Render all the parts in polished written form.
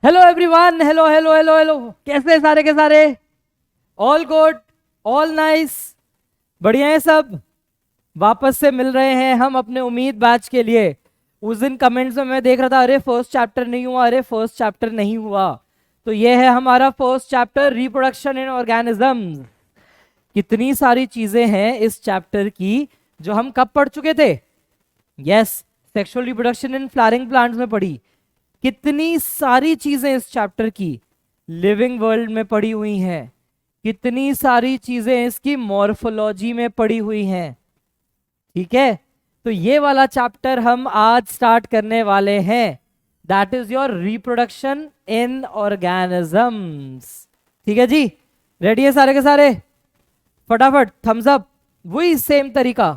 Hello everyone, hello hello hello hello. कैसे सारे के सारे? ऑल गुड, ऑल नाइस, बढ़िया है सब। वापस से मिल रहे हैं हम अपने उम्मीद बैच के लिए। उस दिन कमेंट्स में मैं देख रहा था, अरे फर्स्ट चैप्टर नहीं हुआ, अरे फर्स्ट चैप्टर नहीं हुआ। तो ये है हमारा first chapter, reproduction in organisms. कितनी सारी चीजें हैं इस चैप्टर की जो हम कब पढ़ चुके थे? Yes, sexual reproduction in flowering plants में पढ़ी। कितनी सारी चीजें इस चैप्टर की लिविंग वर्ल्ड में पड़ी हुई हैं। कितनी सारी चीजें इसकी मॉर्फोलॉजी में पड़ी हुई हैं। ठीक है, तो ये वाला चैप्टर हम आज स्टार्ट करने वाले हैं। That is your reproduction in organisms. ठीक है जी, रेडी है सारे के सारे? फटाफट थम्स अप, वही सेम तरीका,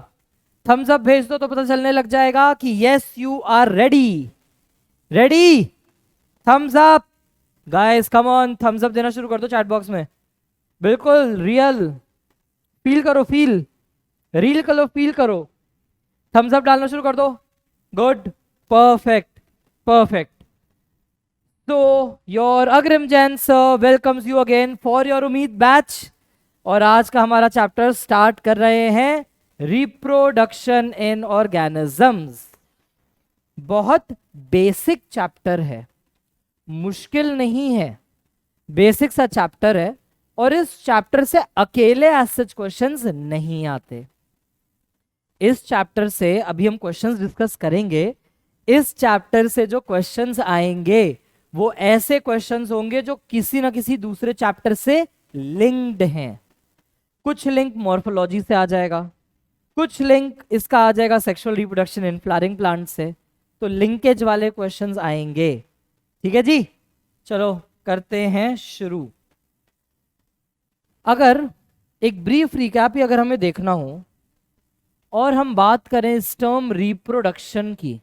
थम्स अप भेज दो तो पता चलने लग जाएगा कि yes you are ready. Ready? Thumbs up guys, come on, thumbs up देना शुरू कर दो चैट बॉक्स में। बिल्कुल रियल फील करो, फील रील करो, फील करो। थम्स अप डालना शुरू कर दो। Good, perfect, perfect. तो योर अग्रिम Jain sir welcomes you again for your उम्मीद बैच। और आज का हमारा चैप्टर स्टार्ट कर रहे हैं, रिप्रोडक्शन इन ऑर्गेनिजम्स। बहुत बेसिक चैप्टर है, मुश्किल नहीं है, बेसिक सा चैप्टर है। और इस चैप्टर से अकेले एज सच क्वेश्चंस नहीं आते। इस चैप्टर से अभी हम क्वेश्चंस डिस्कस करेंगे। इस चैप्टर से जो क्वेश्चंस आएंगे वो ऐसे क्वेश्चंस होंगे जो किसी ना किसी दूसरे चैप्टर से लिंक्ड हैं। कुछ लिंक मॉर्फोलॉजी से आ जाएगा, कुछ लिंक इसका आ जाएगा sexual reproduction in flowering plant से। तो लिंकेज वाले क्वेश्चंस आएंगे। ठीक है जी, चलो करते हैं शुरू। अगर एक ब्रीफ रिकैप ही अगर हमें देखना हो और हम बात करें इस टर्म रिप्रोडक्शन की,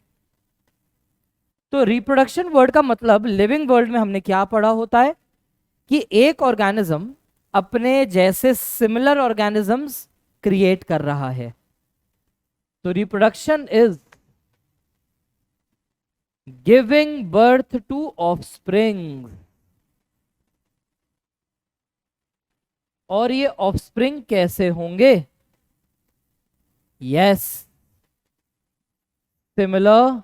तो रिप्रोडक्शन वर्ड का मतलब लिविंग वर्ल्ड में हमने क्या पढ़ा होता है कि एक ऑर्गेनिज्म अपने जैसे सिमिलर ऑर्गेनिजम्स क्रिएट कर रहा है। तो reproduction is giving birth to offspring. और ये ऑफस्प्रिंग कैसे होंगे? Yes, similar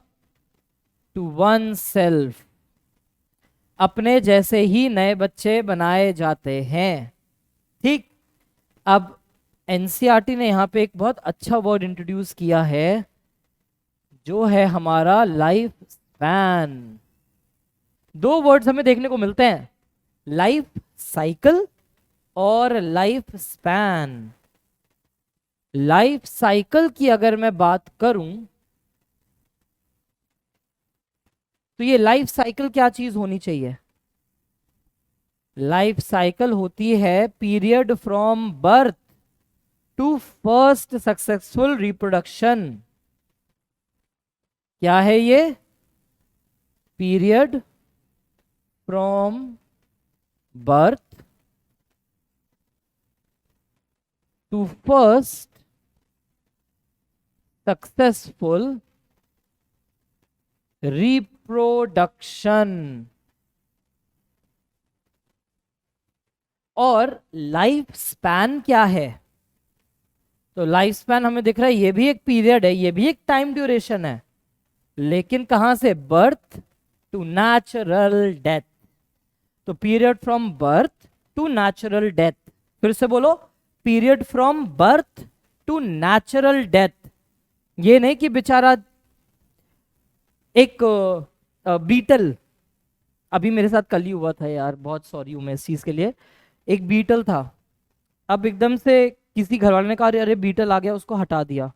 to one self, अपने जैसे ही नए बच्चे बनाए जाते हैं। ठीक, अब एनसीईआरटी ने यहाँ पे एक बहुत अच्छा वर्ड इंट्रोड्यूस किया है जो है हमारा लाइफ स्पैन। दो वर्ड्स हमें देखने को मिलते हैं, लाइफ साइकिल और लाइफ स्पैन। लाइफ साइकिल की अगर मैं बात करूं तो ये लाइफ साइकिल क्या चीज होनी चाहिए? लाइफ साइकिल होती है period from birth to first successful reproduction. क्या है ये? Period from birth to first successful reproduction. और लाइफ स्पैन क्या है? तो लाइफ स्पैन हमें दिख रहा है, ये भी एक पीरियड है, ये भी एक टाइम ड्यूरेशन है, लेकिन कहां से? Birth to natural death. तो period from birth to natural death. फिर से बोलो, period from birth to natural death. ये नहीं कि बेचारा एक बीटल, अभी मेरे साथ कल ही हुआ था यार, बहुत सॉरी हूं मैं इस चीज के लिए। एक बीटल था, अब एकदम से किसी घर वाले ने कहा अरे बीटल आ गया, उसको हटा दिया,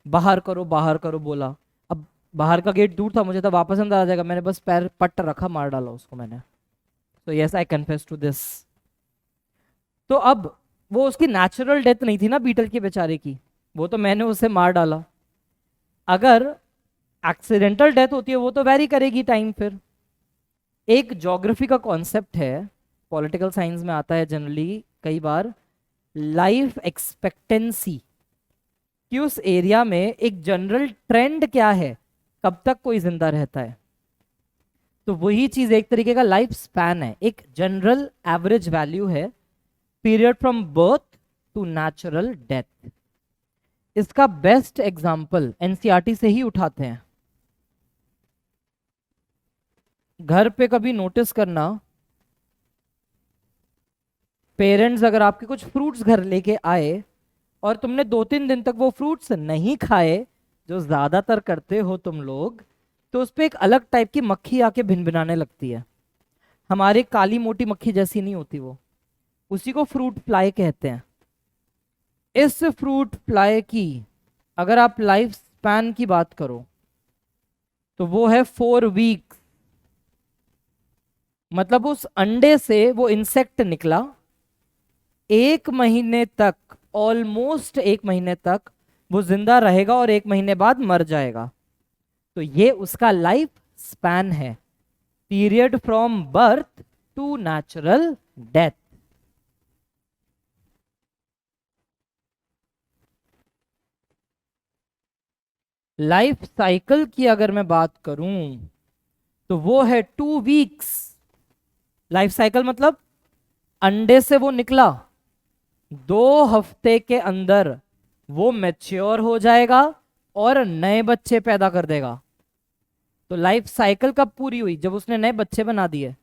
बाहर करो बाहर करो बोला। अब बाहर का गेट दूर था, मुझे तो वापस अंदर आ जाएगा, मैंने बस पैर पट्ट रखा, मार डाला उसको मैंने। तो yes, I confess to this. तो अब वो उसकी नेचुरल डेथ नहीं थी ना बीटल की बेचारे की, वो तो मैंने उसे मार डाला। अगर एक्सीडेंटल डेथ होती है वो तो वेरी करेगी टाइम। फिर एक ज्योग्राफी का कॉन्सेप्ट है, पॉलिटिकल साइंस में आता है जनरली कई बार, लाइफ एक्सपेक्टेंसी, कि उस एरिया में एक जनरल ट्रेंड क्या है, कब तक कोई जिंदा रहता है। तो वही चीज एक तरीके का लाइफ स्पैन है, एक जनरल एवरेज वैल्यू है, period from birth to natural death. इसका बेस्ट एग्जाम्पल एनसीईआरटी से ही उठाते हैं। घर पे कभी नोटिस करना, पेरेंट्स अगर आपके कुछ फ्रूट्स घर लेके आए और तुमने 2-3 दिन तक वो फ्रूट्स नहीं खाए, जो ज्यादातर करते हो तुम लोग, तो उस पे एक अलग टाइप की मक्खी आके भिनभिनाने लगती है। हमारी काली मोटी मक्खी जैसी नहीं होती वो, उसी को फ्रूट फ्लाई कहते हैं। इस फ्रूट फ्लाई की अगर आप लाइफ स्पैन की बात करो तो वो है 4 वीक। मतलब उस अंडे से वो इंसेक्ट निकला, 1 महीने तक, ऑलमोस्ट 1 महीने तक वो जिंदा रहेगा और 1 महीने बाद मर जाएगा। तो ये उसका लाइफ स्पैन है, period from birth to natural death. Life cycle की अगर मैं बात करूं तो वो है 2 वीक्स। लाइफ साइकिल मतलब अंडे से वो निकला, 2 हफ्ते के अंदर वो मैच्योर हो जाएगा और नए बच्चे पैदा कर देगा। तो लाइफ साइकिल कब पूरी हुई? जब उसने नए बच्चे बना दिए।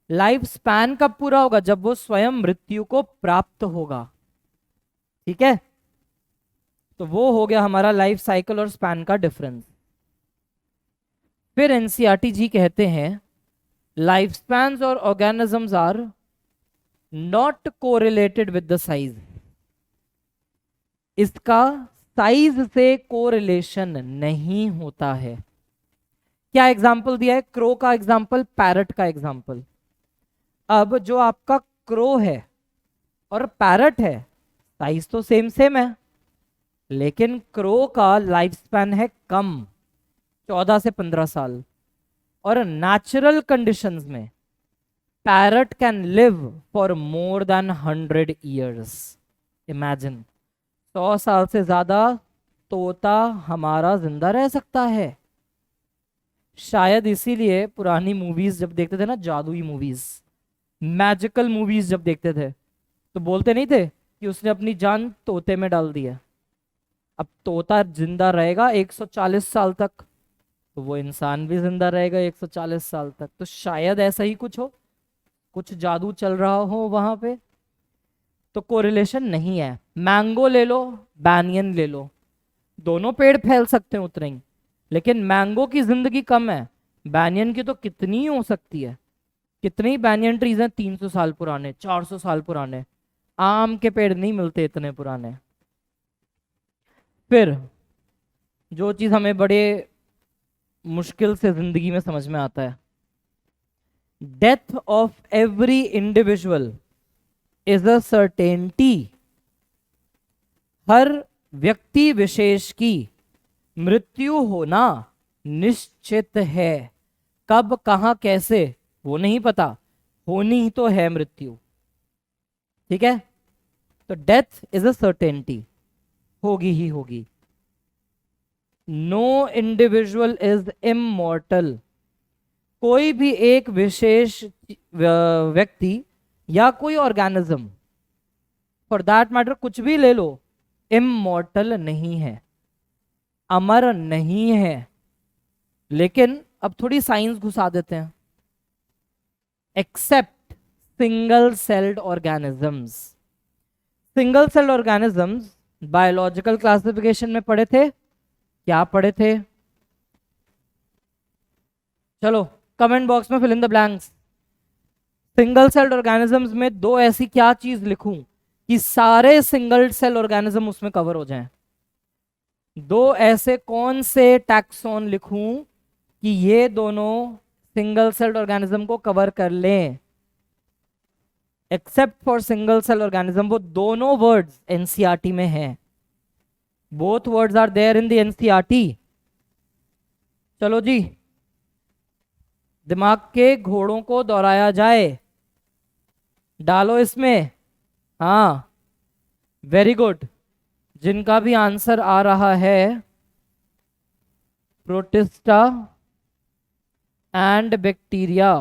लाइफ स्पैन कब पूरा होगा? जब वो स्वयं मृत्यु को प्राप्त होगा। ठीक है, तो वो हो गया हमारा लाइफ साइकिल और स्पैन का डिफरेंस। फिर एनसीईआरटी जी कहते हैं लाइफ स्पैन्स और organisms are not correlated with the size. इसका साइज से कोरिलेशन नहीं होता है। क्या एग्जाम्पल दिया है? क्रो का एग्जाम्पल, पैरट का एग्जाम्पल। अब जो आपका क्रो है और पैरट है, साइज तो सेम सेम है, लेकिन क्रो का लाइफ स्पैन है कम, 14 से 15 साल। और नेचुरल कंडीशंस में parrot can live for more than 100 years. Imagine, 100 साल से ज्यादा तोता हमारा जिंदा रह सकता है। शायद इसीलिए पुरानी मूवीज जब देखते थे ना, जादुई मूवीज, मैजिकल मूवीज जब देखते थे, तो बोलते नहीं थे कि उसने अपनी जान तोते में डाल दी है। अब तोता जिंदा रहेगा 140 साल तक, तो वो इंसान भी जिंदा रहेगा 140 साल तक। तो शायद ऐसा ही कुछ हो, कुछ जादू चल रहा हो वहां पे। तो कोरिलेशन नहीं है। मैंगो ले लो, बैनियन ले लो, दोनों पेड़ फैल सकते हैं उतने ही, लेकिन मैंगो की जिंदगी कम है, बैनियन की तो कितनी हो सकती है। कितने ही बैनियन ट्रीज हैं 300 साल पुराने, 400 साल पुराने। आम के पेड़ नहीं मिलते इतने पुराने। फिर जो चीज हमें बड़े मुश्किल से जिंदगी में समझ में आता है, death of every individual is a certainty. हर व्यक्ति विशेष की मृत्यु होना निश्चित है। कब, कहां, कैसे वो नहीं पता, होनी ही तो है मृत्यु। ठीक है, तो डेथ इज अ सर्टेनिटी, होगी ही होगी। No individual is immortal. कोई भी एक विशेष व्यक्ति या कोई ऑर्गेनिज्म, फॉर दैट मैटर कुछ भी ले लो, इमॉर्टल नहीं है, अमर नहीं है। लेकिन अब थोड़ी साइंस घुसा देते हैं। Except single celled organisms. Single celled organisms biological classification में पढ़े थे? क्या पढ़े थे? चलो कमेंट बॉक्स में fill in the blanks. Single celled organisms में दो ऐसी क्या चीज लिखूं कि सारे सिंगल सेल ऑर्गेनिज्म उसमें कवर हो जाएं? दो ऐसे कौन से टैक्सॉन लिखूं कि ये दोनों सिंगल सेल्ड ऑर्गेनिज्म को कवर कर लें? Except for single cell organism, वो दोनों वर्ड्स एनसीईआरटी में हैं। Both words are there in the NCERT. चलो जी, दिमाग के घोड़ों को दोहराया जाए, डालो इसमें। हाँ, वेरी गुड। जिनका भी आंसर आ रहा है, प्रोटिस्टा, एंड बैक्टीरिया,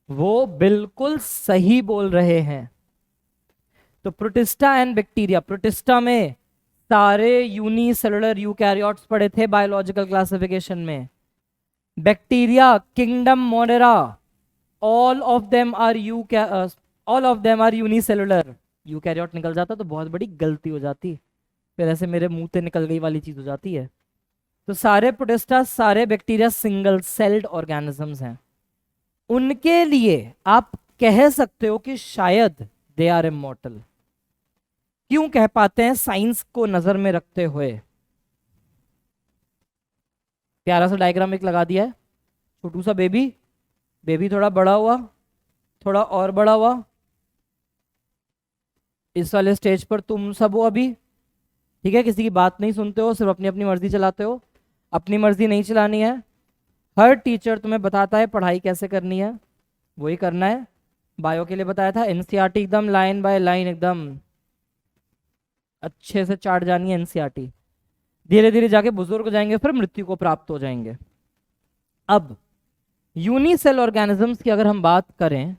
वो बिल्कुल सही बोल रहे हैं। तो प्रोटिस्टा एंड बैक्टीरिया, प्रोटिस्टा में सारे यूनिसेलुलर यूकैरियोट्स पढ़े थे बायोलॉजिकल क्लासिफिकेशन में। Bacteria kingdom Monera, all of them are all of them are unicellular. Eukaryote निकल जाता तो बहुत बड़ी गलती हो जाती, फिर ऐसे मेरे मुंह से निकल गई वाली चीज हो जाती है। तो सारे प्रोटिस्टा, सारे बैक्टीरिया सिंगल सेल्ड ऑर्गेनिजम्स हैं। उनके लिए आप कह सकते हो कि शायद दे आर इमॉर्टल। क्यों कह पाते हैं? साइंस को नजर में रखते हुए। प्यारा सा डायग्राम एक लगा दिया है। छोटू सा बेबी, बेबी थोड़ा बड़ा हुआ, थोड़ा और बड़ा हुआ, इस वाले स्टेज पर तुम सब हो अभी, ठीक है? किसी की बात नहीं सुनते हो, सिर्फ अपनी अपनी मर्जी चलाते हो। अपनी मर्जी नहीं चलानी है। हर टीचर तुम्हें बताता है पढ़ाई कैसे करनी है, वही करना है। बायो के लिए बताया था, एनसीईआरटी एकदम लाइन बाय लाइन एकदम अच्छे से चाट जानी है एनसीईआरटी। धीरे धीरे जाके बुजुर्ग हो जाएंगे, फिर मृत्यु को प्राप्त हो जाएंगे। अब यूनिसेल ऑर्गेनिजम्स की अगर हम बात करें,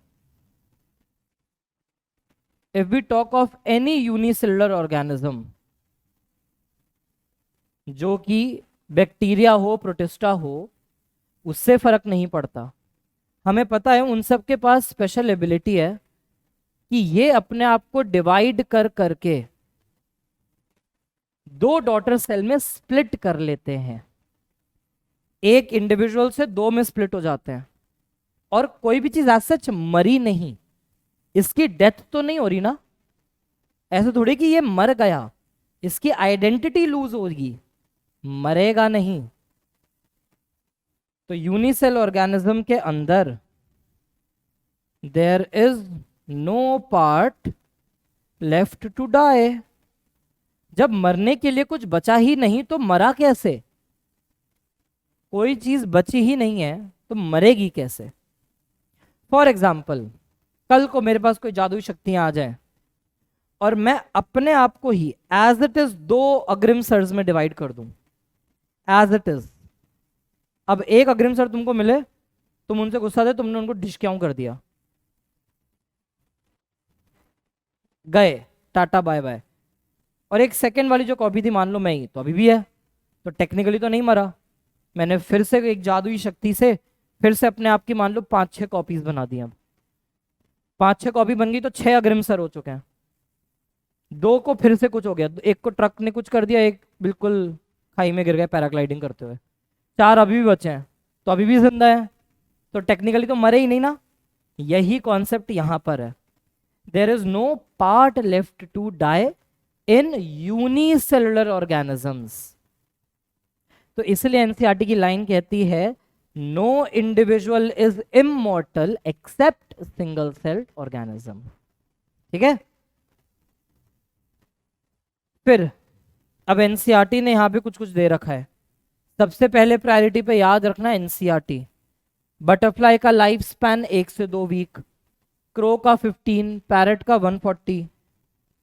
if we talk of any unicellular organism, जो कि बैक्टीरिया हो प्रोटिस्टा हो, उससे फर्क नहीं पड़ता। हमें पता है उन सब के पास स्पेशल एबिलिटी है कि ये अपने आप को डिवाइड कर करके दो डॉटर सेल में स्प्लिट कर लेते हैं। एक इंडिविजुअल से दो में स्प्लिट हो जाते हैं। और कोई भी चीज आज सच मरी नहीं, इसकी डेथ तो नहीं हो रही ना। ऐसे थोड़ी कि ये मर गया, इसकी आइडेंटिटी लूज होगी, मरेगा नहीं। तो यूनिसेल ऑर्गेनिज्म के अंदर there is no part left to die. जब मरने के लिए कुछ बचा ही नहीं तो मरा कैसे? कोई चीज बची ही नहीं है तो मरेगी कैसे? फॉर एग्जाम्पल, कल को मेरे पास कोई जादुई शक्तियां आ जाए और मैं अपने आप को ही एज इट इज दो अग्रिम सर्स में डिवाइड कर दूं, एज इट इज। अब एक अग्रिम सर तुमको मिले, तुम उनसे गुस्सा थे, तुमने उनको डिश क्यों कर दिया, गए, टाटा बाय बाय। और एक सेकंड वाली जो कॉपी थी, मान लो मैं ही, तो अभी भी है, तो टेक्निकली तो नहीं मरा। मैंने फिर से एक जादुई शक्ति से फिर से अपने आप की मान लो 5-6 कॉपीज बना दी। अब 5-6 कॉपी बन गई तो 6 अग्रिम सर हो चुके हैं। दो को फिर से कुछ हो गया, एक को ट्रक ने कुछ कर दिया, एक बिल्कुल खाई में गिर गया पैराग्लाइडिंग करते हुए। 4 अभी भी बचे हैं, तो अभी भी जिंदा है, तो टेक्निकली तो मरे ही नहीं ना। यही कॉन्सेप्ट यहां पर है। There is no part left to die in unicellular organisms. तो इसलिए एनसीईआरटी की लाइन कहती है no individual is immortal except single celled organism. ठीक है? फिर अब एनसीईआरटी ने यहां पे कुछ कुछ दे रखा है। सबसे पहले प्रायोरिटी पे याद रखना एनसीईआरटी। बटरफ्लाई का लाइफ स्पैन 1 से 2 वीक, क्रो का 15, पैरट का 140,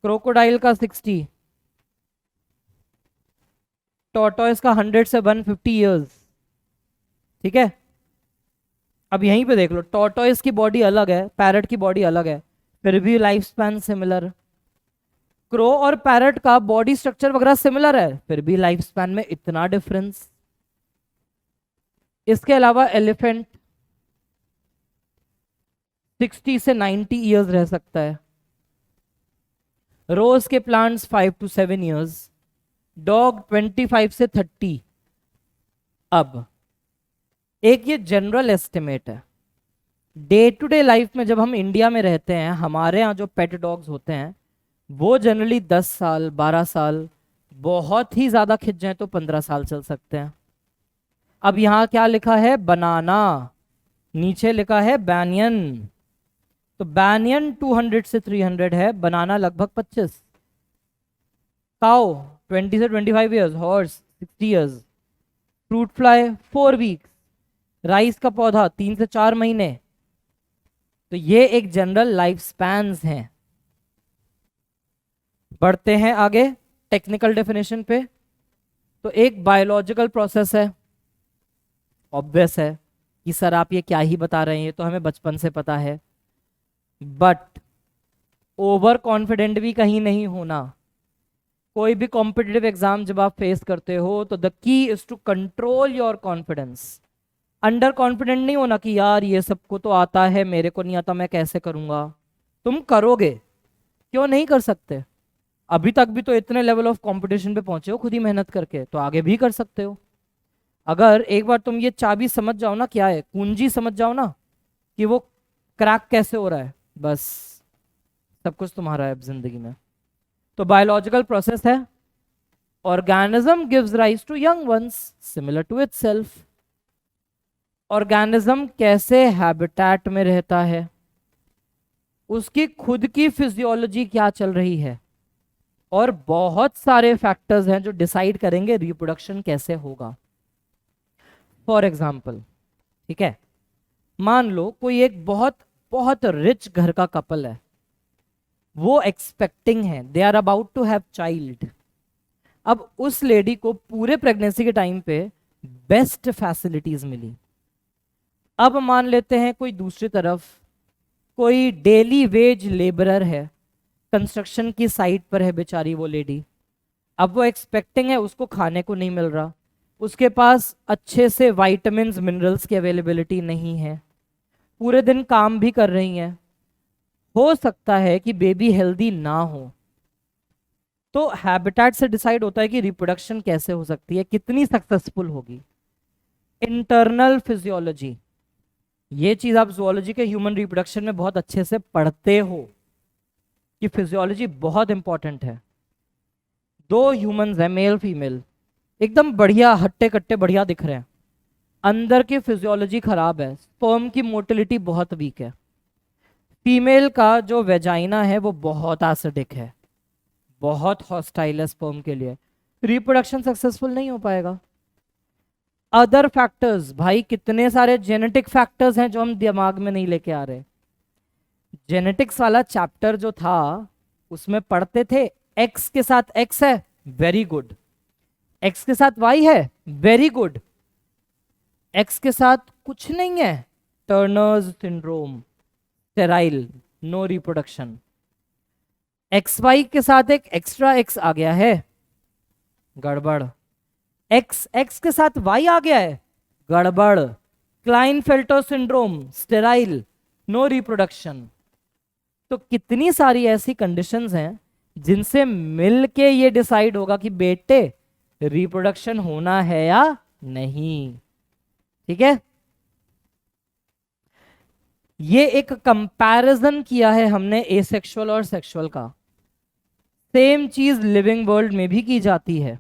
क्रोकोडाइल का 60, टॉर्टोइस का 100 से 150 ईयर्स। ठीक है? अब यहीं पे देख लो, टॉर्टोइस की बॉडी अलग है, पैरट की बॉडी अलग है, फिर भी लाइफ स्पैन सिमिलर। क्रो और पैरट का बॉडी स्ट्रक्चर वगैरह सिमिलर है, फिर भी लाइफ स्पैन में इतना डिफरेंस। इसके अलावा एलिफेंट 60 से 90 ईयर्स रह सकता है। रोज के प्लांट्स 5 to 7 ईयर्स, डॉग 25 से 30। अब एक ये जनरल एस्टिमेट है। डे टू डे लाइफ में जब हम इंडिया में रहते हैं, हमारे यहाँ जो पेट डॉग्स होते हैं वो जनरली 10 साल 12 साल, बहुत ही ज्यादा खिंच जाए तो 15 साल चल सकते हैं। अब यहां क्या लिखा है? बनाना, नीचे लिखा है बैनियन। तो बैनियन 200 से 300 है, बनाना लगभग 25। काओ 20 से 25 years, horse 60 years, fruit fly 4 weeks, rice का पौधा 3 से 4 महीने। तो ये एक जनरल लाइफ स्पैन्स हैं। बढ़ते हैं आगे टेक्निकल डेफिनेशन पे। तो एक बायोलॉजिकल प्रोसेस है, ऑब्वियस है कि सर आप ये क्या ही बता रहे हैं, ये तो हमें बचपन से पता है। बट ओवर कॉन्फिडेंट भी कहीं नहीं होना। कोई भी कॉम्पिटिटिव एग्जाम जब आप फेस करते हो तो the key is to control your confidence. Under confident नहीं होना कि यार ये सबको तो आता है, मेरे को नहीं आता, मैं कैसे करूंगा। तुम करोगे, क्यों नहीं कर सकते? अभी तक भी तो इतने लेवल ऑफ कंपटीशन पे पहुंचे हो खुद ही मेहनत करके, तो आगे भी कर सकते हो। अगर एक बार तुम ये चाबी समझ जाओ ना, क्या है कुंजी समझ जाओ ना, कि वो क्रैक कैसे हो रहा है, बस सब कुछ तुम्हारा है अब जिंदगी में। तो बायोलॉजिकल प्रोसेस है, organism gives rise to young ones similar to itself. Organism कैसे हैबिटेट में रहता है, उसकी खुद की फिजियोलॉजी क्या चल रही है, और बहुत सारे फैक्टर्स हैं जो डिसाइड करेंगे रिप्रोडक्शन कैसे होगा। फॉर एग्जाम्पल, ठीक है, मान लो कोई एक बहुत बहुत रिच घर का कपल है, वो एक्सपेक्टिंग है, they are about to have child. अब उस लेडी को पूरे प्रेगनेंसी के टाइम पे बेस्ट फैसिलिटीज मिली। अब मान लेते हैं कोई दूसरी तरफ कोई डेली वेज लेबरर है, कंस्ट्रक्शन की साइट पर है बेचारी वो लेडी। अब वो एक्सपेक्टिंग है, उसको खाने को नहीं मिल रहा, उसके पास अच्छे से वाइटामिन मिनरल्स की अवेलेबिलिटी नहीं है, पूरे दिन काम भी कर रही हैं, हो सकता है कि बेबी हेल्दी ना हो। तो हैबिटेट से डिसाइड होता है कि रिप्रोडक्शन कैसे हो सकती है, कितनी सक्सेसफुल होगी। इंटरनल फिजियोलॉजी, ये चीज आप जुओलॉजी के ह्यूमन रिप्रोडक्शन में बहुत अच्छे से पढ़ते हो कि फिजियोलॉजी बहुत इंपॉर्टेंट है। दो ह्यूमंस हैं, मेल फीमेल, एकदम बढ़िया हट्टे कट्टे बढ़िया दिख रहे हैं, अंदर की फिजियोलॉजी खराब है, स्पर्म की मोटिलिटी बहुत वीक है, फीमेल का जो वेजाइना है वो बहुत एसिडिक है, बहुत हॉस्टाइल है स्पर्म के लिए, रिप्रोडक्शन सक्सेसफुल नहीं हो पाएगा। अदर फैक्टर्स, भाई कितने सारे जेनेटिक फैक्टर्स हैं जो हम दिमाग में नहीं लेके आ रहे। जेनेटिक्स वाला चैप्टर जो था उसमें पढ़ते थे एक्स के साथ एक्स है, वेरी गुड, एक्स के साथ वाई है, वेरी गुड, एक्स के साथ कुछ नहीं है, Turner's syndrome, sterile, no reproduction. X Y के साथ एक एक्स्ट्रा एक्स आ गया है, गड़बड़। एक्स एक्स के साथ वाई आ गया है, गड़बड़। Klinefelter syndrome, sterile, no reproduction. तो कितनी सारी ऐसी कंडीशंस हैं जिनसे मिलके ये डिसाइड होगा कि बेटे रिप्रोडक्शन होना है या नहीं। ठीक है, ये एक कंपैरिजन किया है हमने एसेक्सुअल और सेक्सुअल का। सेम चीज लिविंग वर्ल्ड में भी की जाती है।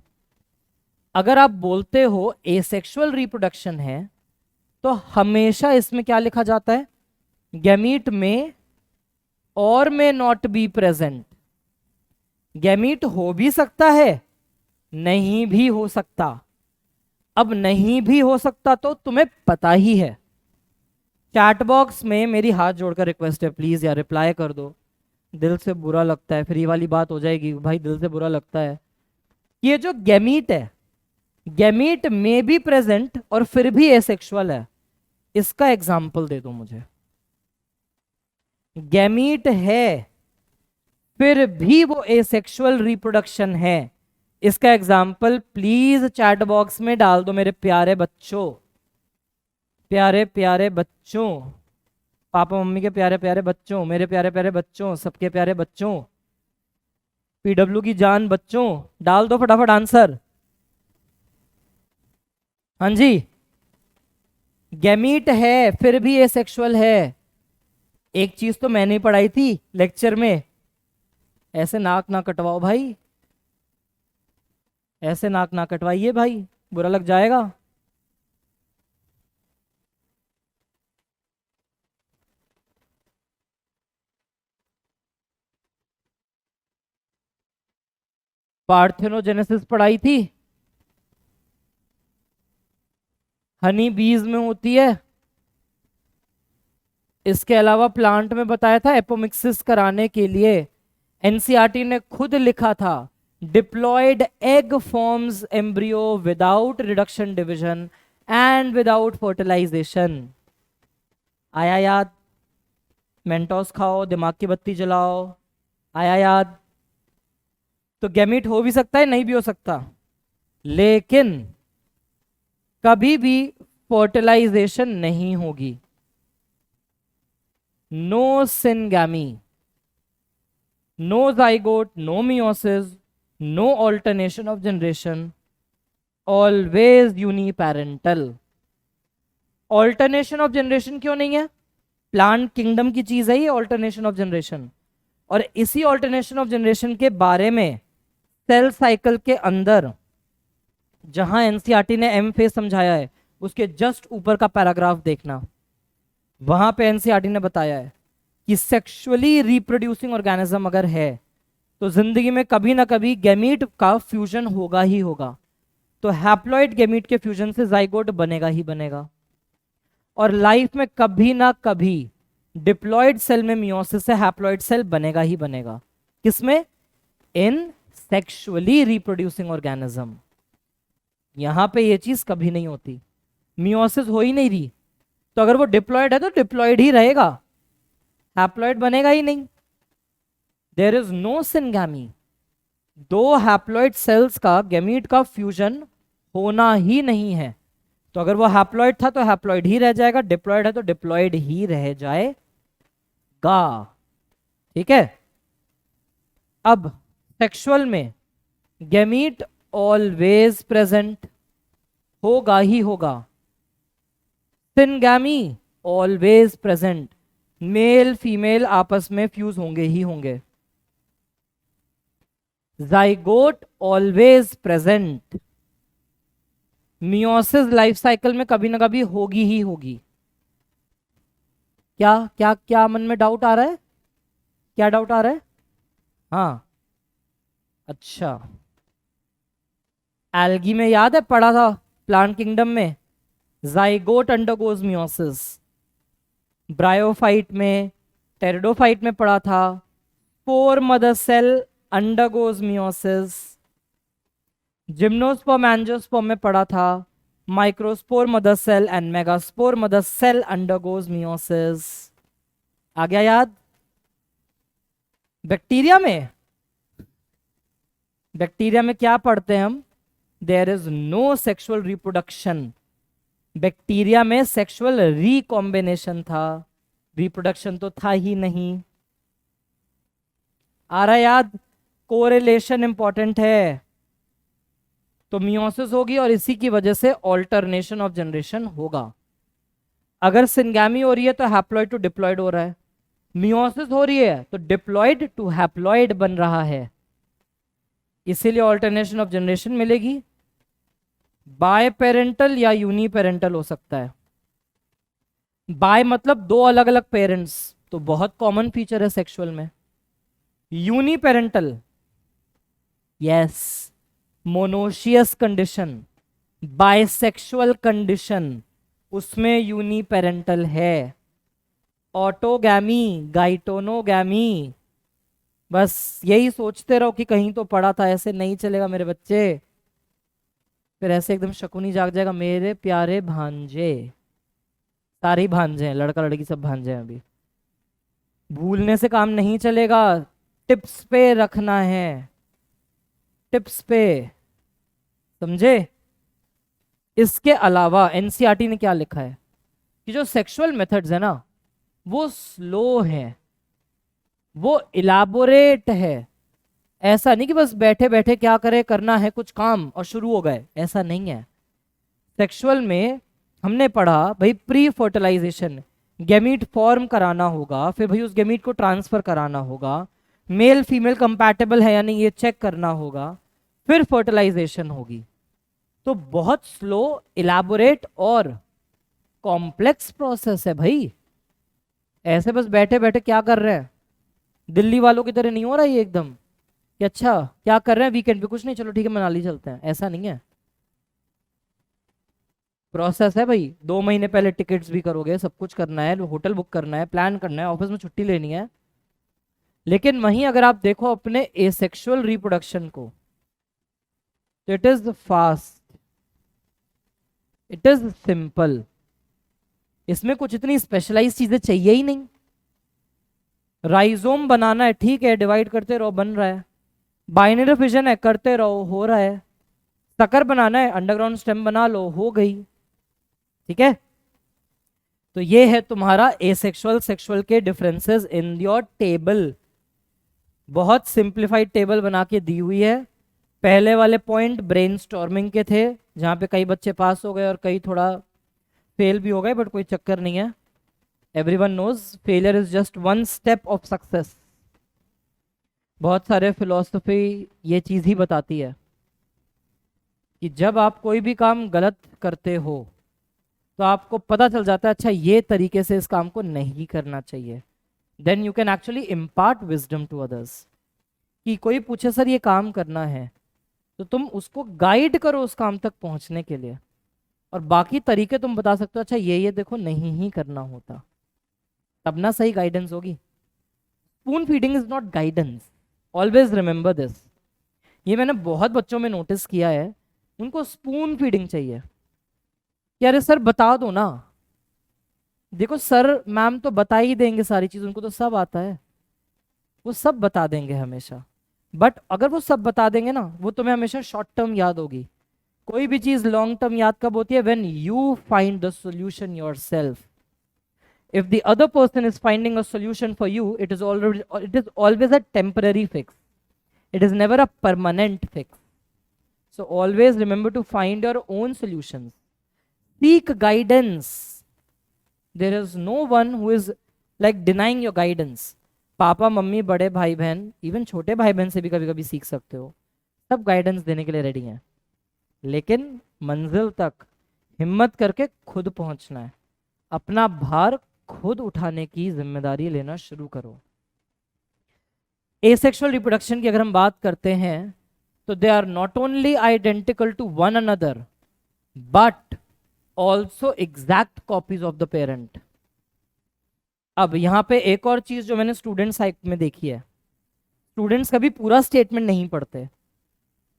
अगर आप बोलते हो एसेक्सुअल रिप्रोडक्शन है तो हमेशा इसमें क्या लिखा जाता है, गैमीट में और में नॉट बी प्रेजेंट। गैमीट हो भी सकता है, नहीं भी हो सकता। अब नहीं भी हो सकता तो तुम्हें पता ही है। चैट बॉक्स में मेरी हाथ जोड़कर रिक्वेस्ट है, प्लीज यार रिप्लाई कर दो, दिल से बुरा लगता है, फिर ये वाली बात हो जाएगी भाई दिल से बुरा लगता है। ये जो गैमीट है, गैमीट में बी प्रेजेंट और फिर भी एसेक्सुअल है, इसका एग्जाम्पल दे दो मुझे। गैमीट है फिर भी वो एसेक्सुअल रिप्रोडक्शन है, इसका एग्जाम्पल प्लीज चैट बॉक्स में डाल दो मेरे प्यारे बच्चों, प्यारे प्यारे बच्चों, पापा मम्मी के प्यारे प्यारे बच्चों, मेरे प्यारे प्यारे बच्चों, सबके प्यारे बच्चों, पीडब्ल्यू की जान बच्चों, डाल दो फटाफट आंसर। हाँ जी, गैमीट है फिर भी एसेक्सुअल है। एक चीज तो मैंने पढ़ाई थी लेक्चर में, ऐसे नाक ना कटवाओ भाई, ऐसे नाक ना कटवाइए भाई, बुरा लग जाएगा। पार्थेनोजेनेसिस पढ़ाई थी, हनी बीज में होती है। इसके अलावा प्लांट में बताया था एपोमिक्सिस कराने के लिए एनसीईआरटी ने खुद लिखा था, diploid egg forms embryo without reduction division and without fertilization. आया याद? मेंटोस खाओ, दिमाग की बत्ती जलाओ। आया याद? तो गैमीट हो भी सकता है, नहीं भी हो सकता, लेकिन कभी भी फर्टिलाइजेशन नहीं होगी। No syngamy, no zygote, no meiosis, no alternation of generation, always uniparental. Alternation of generation क्यों नहीं है? प्लांट किंगडम की चीज है ये ऑल्टरनेशन ऑफ जनरेशन। और इसी ऑल्टरनेशन ऑफ जनरेशन के बारे में सेल साइकिल के अंदर जहां एनसीईआरटी ने एम फेज समझाया है, उसके जस्ट ऊपर का पैराग्राफ देखना। वहां पे एनसीईआरटी ने बताया है कि सेक्सुअली रिप्रोड्यूसिंग ऑर्गेनिज्म अगर है तो जिंदगी में कभी ना कभी गैमीट का फ्यूजन होगा ही होगा। तो हैप्लॉइड गैमीट के फ्यूजन से जाइगोट बनेगा ही बनेगा। और लाइफ में कभी ना कभी डिप्लॉयड सेल में मियोसिस से हैप्लॉइड सेल बनेगा ही बनेगा। किसमें? इन सेक्सुअली रिप्रोड्यूसिंग ऑर्गेनिज्म। यहां पे ये चीज कभी नहीं होती, मियोसिस हो ही नहीं रही, तो अगर वो डिप्लॉयड है तो डिप्लॉयड ही रहेगा, हैप्लॉइड बनेगा ही नहीं। There is no syngamy. दो हैप्लॉइड सेल्स का गैमीट का फ्यूजन होना ही नहीं है। तो अगर वो हैप्लॉइड था तो हैप्लॉइड ही रह जाएगा, डिप्लॉयड है तो डिप्लॉयड ही रह जाएगा। ठीक है? अब सेक्सुअल में गैमीट ऑलवेज प्रेजेंट होगा ही होगा। Syngamy always present, male female आपस में फ्यूज होंगे ही होंगे। Zygote always present, meiosis life cycle में कभी ना कभी होगी ही होगी। क्या क्या क्या मन में डाउट आ रहा है? क्या डाउट आ रहा है? हाँ, अच्छा, एल्गी में याद है पढ़ा था, प्लांट किंगडम में जाइगोट अंडरगोज मियोसिस। ब्रायोफाइट में, टेरिडोफाइट में पढ़ा था, spore mother cell undergoes meiosis. Gymnosperm angiosperm में पढ़ा था, microspore mother cell and megaspore mother cell undergoes meiosis. आ गया याद? बैक्टीरिया में, बैक्टीरिया में क्या पढ़ते हैं हम? There is no sexual reproduction. Bacteria में सेक्सुअल रिकॉम्बिनेशन था, रिप्रोडक्शन तो था ही नहीं। आ रहा याद? कोरिलेशन इंपॉर्टेंट है। तो मियोसिस होगी और इसी की वजह से ऑल्टरनेशन ऑफ जनरेशन होगा। अगर सिनगैमी हो रही है तो हैप्लॉइड टू डिप्लॉयड हो रहा है, मियोसिस हो रही है तो डिप्लॉयड टू हैप्लॉइड बन रहा है, इसीलिए ऑल्टरनेशन ऑफ जनरेशन मिलेगी। बाय पेरेंटल या यूनी पेरेंटल हो सकता है। बाय मतलब दो अलग अलग पेरेंट्स, तो बहुत कॉमन फीचर है सेक्सुअल में। Uniparental, yes, monoecious condition, bisexual condition, उसमें यूनी पेरेंटल है। ऑटोगैमी, गाइटोनोगैमी, बस यही सोचते रहो कि कहीं तो पढ़ा था, ऐसे नहीं चलेगा मेरे बच्चे, फिर ऐसे एकदम शकुनी जाग जाएगा। मेरे प्यारे भांजे, सारे ही भांजे हैं, लड़का लड़की सब भांजे हैं, अभी भूलने से काम नहीं चलेगा, टिप्स पे रखना है, टिप्स पे, समझे? इसके अलावा एनसीईआरटी ने क्या लिखा है कि जो सेक्सुअल मेथड्स है ना वो स्लो है, वो इलाबोरेट है। ऐसा नहीं कि बस बैठे बैठे क्या करे, करना है कुछ काम और शुरू हो गए, ऐसा नहीं है। सेक्सुअल में हमने पढ़ा भाई प्री फर्टिलाइजेशन, गैमीट फॉर्म कराना होगा, फिर भाई उस गैमीट को ट्रांसफर कराना होगा, मेल फीमेल कंपैटिबल है या नहीं ये चेक करना होगा, फिर फर्टिलाइजेशन होगी। तो बहुत स्लो, इलाबोरेट और कॉम्प्लेक्स प्रोसेस है भाई। ऐसे बस बैठे बैठे क्या कर रहे हैं, दिल्ली वालों की तरह नहीं हो रहा है ये एकदम कि अच्छा क्या कर रहे हैं वीकेंड पे, कुछ नहीं, चलो ठीक है मनाली चलते हैं, ऐसा नहीं है। प्रोसेस है भाई, 2 महीने पहले टिकट्स भी करोगे, सब कुछ करना है, होटल बुक करना है, प्लान करना है, ऑफिस में छुट्टी लेनी है। लेकिन वहीं अगर आप देखो अपने एसेक्सुअल रिप्रोडक्शन को, तो it is fast, it is simple, इसमें कुछ इतनी स्पेशलाइज चीजें चाहिए ही नहीं। राइजोम बनाना है, ठीक है, डिवाइड करते रहो बन रहा है। बाइनरी फिजन है, करते रहो हो रहा है। शक्कर बनाना है, अंडरग्राउंड स्टेम बना लो, हो गई। ठीक है, तो ये है तुम्हारा एसेक्सुअल सेक्सुअल के डिफरेंसेस इन योर टेबल। बहुत सिंप्लीफाइड टेबल बना के दी हुई है। पहले वाले पॉइंट ब्रेनस्टॉर्मिंग के थे, जहां पे कई बच्चे पास हो गए और कई थोड़ा फेल भी हो गए, बट कोई चक्कर नहीं है। Everyone knows failure is just one step of success. बहुत सारे फिलॉसफी ये चीज ही बताती है कि जब आप कोई भी काम गलत करते हो तो आपको पता चल जाता है अच्छा ये तरीके से इस काम को नहीं करना चाहिए। Then you can actually impart wisdom to others. कि कोई पूछे सर ये काम करना है, तो तुम उसको गाइड करो उस काम तक पहुंचने के लिए, और बाकी तरीके तुम बता सकते हो अच्छा ये देखो नहीं ही करना होता, तब ना सही गाइडेंस होगी। Spoon feeding is not guidance, always remember this. ये मैंने बहुत बच्चों में नोटिस किया है, उनको स्पून फीडिंग चाहिए कि अरे सर बता दो ना। देखो सर मैम तो बता ही देंगे सारी चीज, उनको तो सब आता है, वो सब बता देंगे हमेशा। बट अगर वो सब बता देंगे ना, वो तुम्हें हमेशा शॉर्ट टर्म याद होगी। कोई भी चीज लॉन्ग टर्म याद कब होती है? When you find the solution yourself. if the other person is finding a solution for you, it is always a temporary fix, it is never a permanent fix. So always remember to find your own solutions, seek guidance. There is no one who is like denying your guidance. Papa mummy बड़े भाई बहन, even छोटे भाई बहन से भी कभी कभी सीख सकते हो, सब गाइडेंस देने के लिए रेडी हैं, लेकिन मंजिल तक हिम्मत करके खुद पहुंचना है। अपना भार खुद उठाने की जिम्मेदारी लेना शुरू करो। एसेक्सुअल रिप्रोडक्शन की अगर हम बात करते हैं तो they are not only identical to one another but also exact copies of the parent. अब यहां पे एक और चीज जो मैंने स्टूडेंट साइड में देखी है, स्टूडेंट्स कभी पूरा स्टेटमेंट नहीं पढ़ते,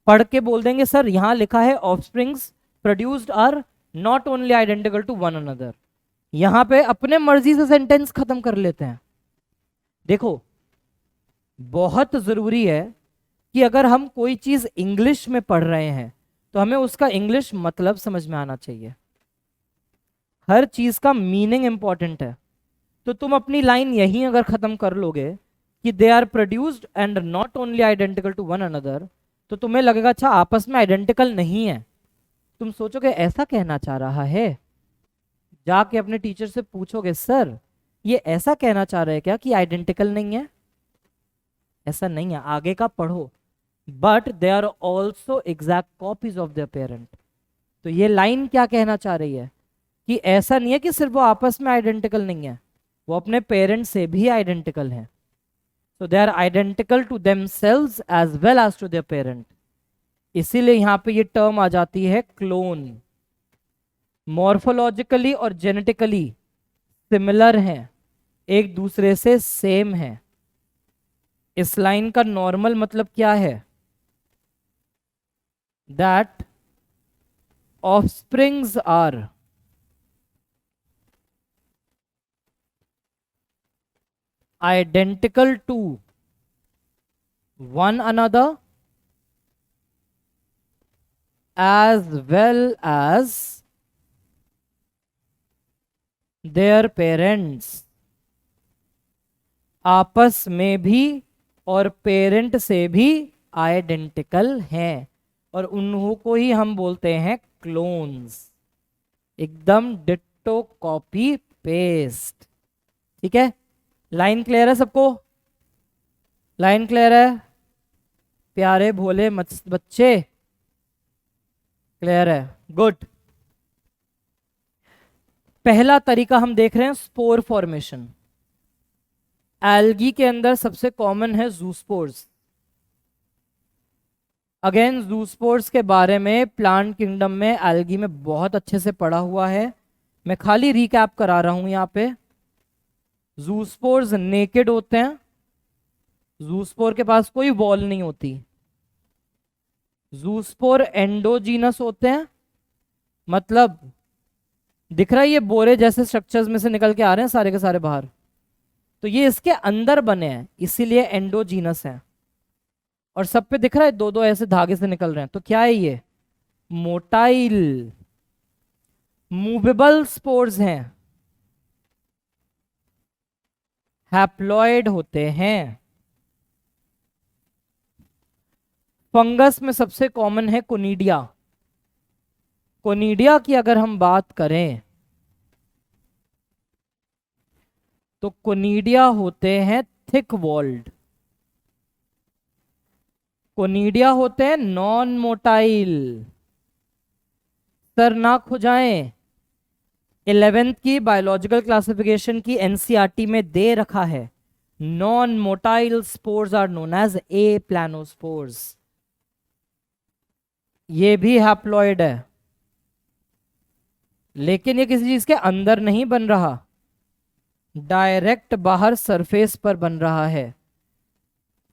पढ़ के बोल देंगे सर यहां लिखा है offsprings produced are not only identical to one another. यहां पे अपने मर्जी से सेंटेंस खत्म कर लेते हैं। देखो बहुत जरूरी है कि अगर हम कोई चीज इंग्लिश में पढ़ रहे हैं तो हमें उसका इंग्लिश मतलब समझ में आना चाहिए। हर चीज का मीनिंग इंपॉर्टेंट है। तो तुम अपनी लाइन यहीं अगर खत्म कर लोगे कि they are produced and not only identical to one another, तो तुम्हें लगेगा अच्छा आपस में आइडेंटिकल नहीं है। तुम सोचोगे ऐसा कहना चाह रहा है, जाके अपने टीचर से पूछोगे सर ये ऐसा कहना चाह रहे हैं क्या कि आइडेंटिकल नहीं है? ऐसा नहीं है, आगे का पढ़ो। But they are also exact copies of their parent. तो ये लाइन क्या कहना चाह रही है कि ऐसा नहीं है कि सिर्फ वो आपस में आइडेंटिकल नहीं है, वो अपने पेरेंट्स से भी आइडेंटिकल हैं। So they are identical to themselves as well as to their parent. इसीलिए यहां पे ये टर्म आ जाती है क्लोन। मॉर्फोलॉजिकली और जेनेटिकली सिमिलर हैं, एक दूसरे से सेम है। इस लाइन का नॉर्मल मतलब क्या है? That offsprings are identical to one another as well as their parents। आपस में भी और पेरेंट से भी आइडेंटिकल हैं, और उन्हों को ही हम बोलते हैं क्लोन्स। एकदम डिट्टो कॉपी पेस्ट। ठीक है, लाइन क्लियर है सबको? लाइन क्लियर है प्यारे भोले बच्चे? क्लियर है, गुड। पहला तरीका हम देख रहे हैं स्पोर फॉर्मेशन। एल्गी के अंदर सबसे कॉमन है जूस्पोर्स। अगेन जूस्पोर्स के बारे में प्लांट किंगडम में एल्गी में बहुत अच्छे से पढ़ा हुआ है, मैं खाली रिकैप करा रहा हूं यहां पे। जूस्पोर्स नेकेड होते हैं, जूस्पोर के पास कोई वॉल नहीं होती। जूस्पोर एंडोजीनस होते हैं, मतलब दिख रहा है ये बोरे जैसे स्ट्रक्चर्स में से निकल के आ रहे हैं सारे के सारे बाहर, तो ये इसके अंदर बने हैं इसीलिए एंडोजीनस है। और सब पे दिख रहा है दो दो ऐसे धागे से निकल रहे हैं, तो क्या है ये? मोटाइल मूवेबल स्पोर्स हैं, हैप्लॉइड होते हैं। फंगस में सबसे कॉमन है कोनिडिया। कोनिडिया की अगर हम बात करें तो कोनिडिया होते हैं थिक वॉल्ड, कोनिडिया होते हैं नॉन मोटाइल। सर ना खो जाएं, 11th की बायोलॉजिकल क्लासिफिकेशन की एनसीईआरटी में दे रखा है non motile spores are known as a planospores. ये भी हैप्लॉइड है, लेकिन ये किसी चीज के अंदर नहीं बन रहा, डायरेक्ट बाहर सरफेस पर बन रहा है,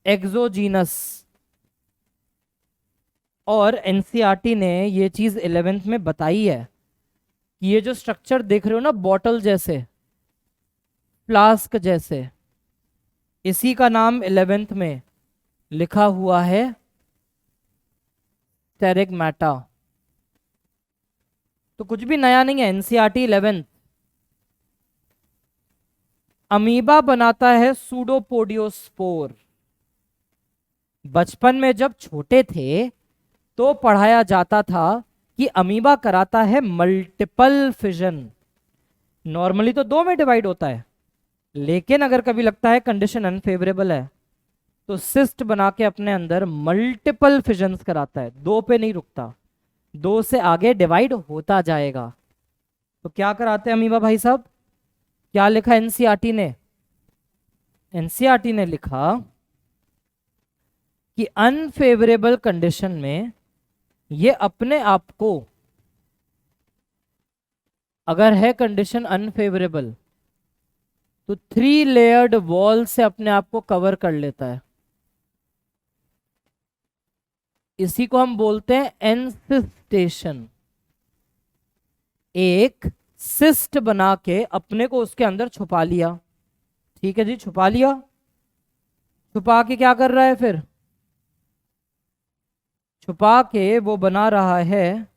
एक्सोजीनस। और एनसीईआरटी ने ये चीज 11th में बताई है कि ये जो स्ट्रक्चर देख रहे हो ना बॉटल जैसे, फ्लास्क जैसे, इसी का नाम 11th में लिखा हुआ है स्टेरिगमाटा। तो कुछ भी नया नहीं है, एनसीईआरटी 11th। अमीबा बनाता है सूडोपोडियोस्पोर। बचपन में जब छोटे थे तो पढ़ाया जाता था कि अमीबा कराता है मल्टीपल फिजन। नॉर्मली तो दो में डिवाइड होता है, लेकिन अगर कभी लगता है कंडीशन अनफेवरेबल है तो सिस्ट बना के अपने अंदर मल्टीपल फिजन्स कराता है, दो पे नहीं रुकता, दो से आगे डिवाइड होता जाएगा। तो क्या कराते हैं अमीबा भाई साहब? क्या लिखा एनसीईआरटी ने? एनसीईआरटी ने लिखा कि अनफेवरेबल कंडीशन में ये अपने आप को, अगर है कंडीशन अनफेवरेबल, तो 3 लेयर्ड वॉल से अपने आप को कवर कर लेता है। इसी को हम बोलते हैं एनसिस्टेशन। एक सिस्ट बना के अपने को उसके अंदर छुपा लिया, ठीक है जी, छुपा लिया। छुपा के क्या कर रहा है फिर? छुपा के वो बना रहा है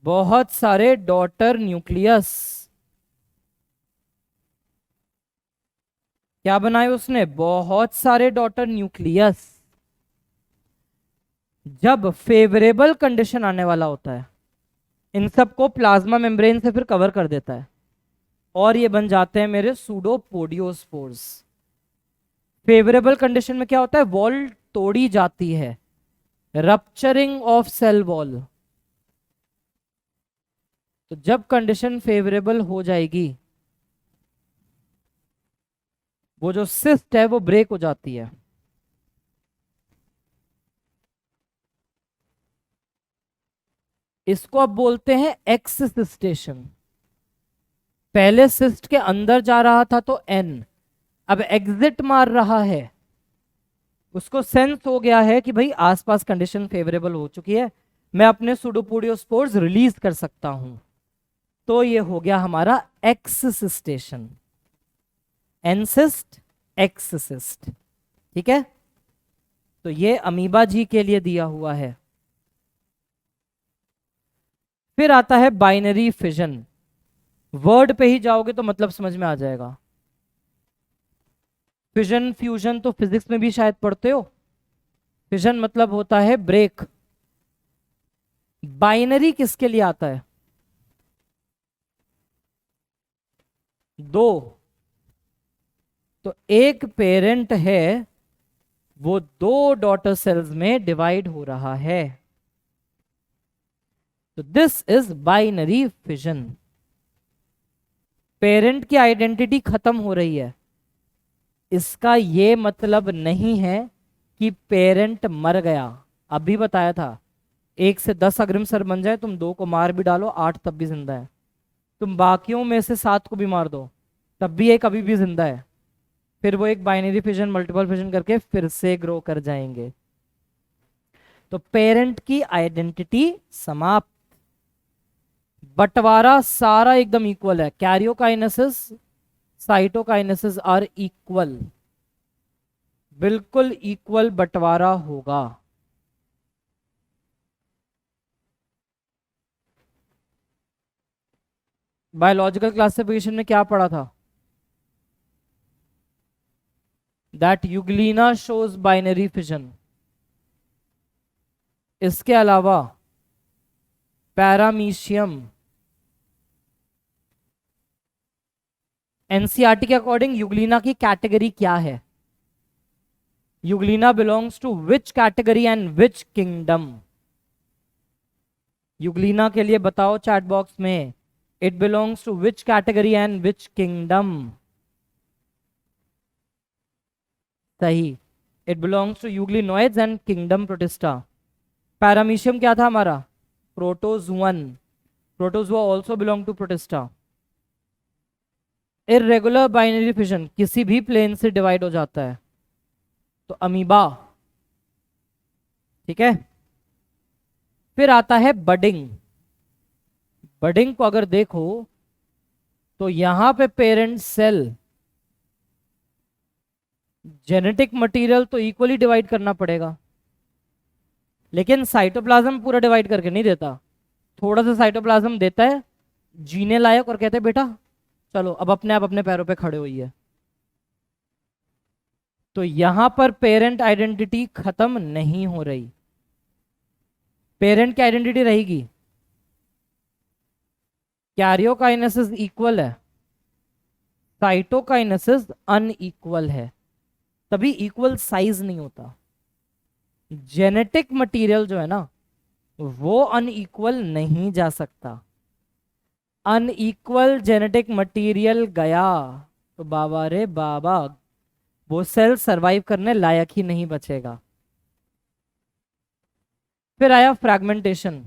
बहुत सारे डॉटर न्यूक्लियस। क्या बनाए उसने? बहुत सारे डॉटर न्यूक्लियस। जब फेवरेबल कंडीशन आने वाला होता है, इन सबको प्लाज्मा मेम्ब्रेन से फिर कवर कर देता है और ये बन जाते हैं मेरे सूडोपोडियोस्पोर्स। फेवरेबल कंडीशन में क्या होता है? वॉल तोड़ी जाती है, रप्चरिंग ऑफ सेल वॉल। तो जब कंडीशन फेवरेबल हो जाएगी, वो जो सिस्ट है वो ब्रेक हो जाती है। इसको अब बोलते हैं एक्सिस्टेशन। पहले सिस्ट के अंदर जा रहा था तो एन, अब एग्जिट मार रहा है। उसको सेंस हो गया है कि भाई आसपास कंडीशन फेवरेबल हो चुकी है, मैं अपने सूडोपोडियोस्पोर्स रिलीज कर सकता हूं। तो ये हो गया हमारा एक्सिस्टेशन, एनसिस्ट, एक्सिस्ट, ठीक है। तो ये अमीबा जी के लिए दिया हुआ है। फिर आता है बाइनरी फिजन। वर्ड पे ही जाओगे तो मतलब समझ में आ जाएगा। फिजन फ्यूजन तो फिजिक्स में भी शायद पढ़ते हो। फिजन मतलब होता है ब्रेक। बाइनरी किसके लिए आता है? दो, तो एक पेरेंट है वो दो डॉटर सेल्स में डिवाइड हो रहा है, तो this is binary fission. Parent की आइडेंटिटी खत्म हो रही है, इसका ये मतलब नहीं है कि पेरेंट मर गया। अभी बताया था 1 से 10 अग्रिम सर बन जाए, तुम 2 को मार भी डालो 8 तब भी जिंदा है। तुम बाकियों में से 7 को भी मार दो तब भी एक अभी भी जिंदा है। फिर वो एक बाइनरी फिजन मल्टीपल फिजन करके फिर से ग्रो कर जाएंगे। तो पेरेंट की आइडेंटिटी समाप्त। बंटवारा सारा एकदम इक्वल है, कैरियोकाइनेसिस साइटोकाइनेसिस आर इक्वल, बिल्कुल इक्वल बंटवारा होगा। बायोलॉजिकल क्लासिफिकेशन में क्या पढ़ा था? That euglena shows binary fission. इसके अलावा पैरामीशियम, एनसीईआरटी के अकॉर्डिंग यूग्लिना की कैटेगरी क्या है? Euglena belongs to which category and which kingdom? Euglena के लिए बताओ चैट बॉक्स में, it belongs to which category and which kingdom? सही, it belongs to euglenoids and kingdom protista. Paramecium क्या था हमारा? Protozoan, protozoa also belong to protista. Irregular binary fission, किसी भी प्लेन से डिवाइड हो जाता है, तो अमीबा। ठीक है, फिर आता है बडिंग। बडिंग को अगर देखो तो यहां पे पेरेंट सेल जेनेटिक मटेरियल तो इक्वली डिवाइड करना पड़ेगा, लेकिन साइटोप्लाज्म पूरा डिवाइड करके नहीं देता, थोड़ा सा साइटोप्लाज्म देता है जीने लायक और कहते हैं बेटा चलो अब अपने आप अपने पैरों पे खड़े होइए। तो यहां पर पेरेंट आइडेंटिटी खत्म नहीं हो रही, पेरेंट की आइडेंटिटी रहेगी। कैरियोकाइनेसिस इक्वल है, साइटोकाइनेसिस अनइक्वल है, तभी इक्वल साइज नहीं होता। जेनेटिक मटेरियल जो है ना वो अनइक्वल नहीं जा सकता, अनइक्वल जेनेटिक मटेरियल गया तो बाबा रे बाबा, वो सेल सरवाइव करने लायक ही नहीं बचेगा। फिर आया फ्रैगमेंटेशन।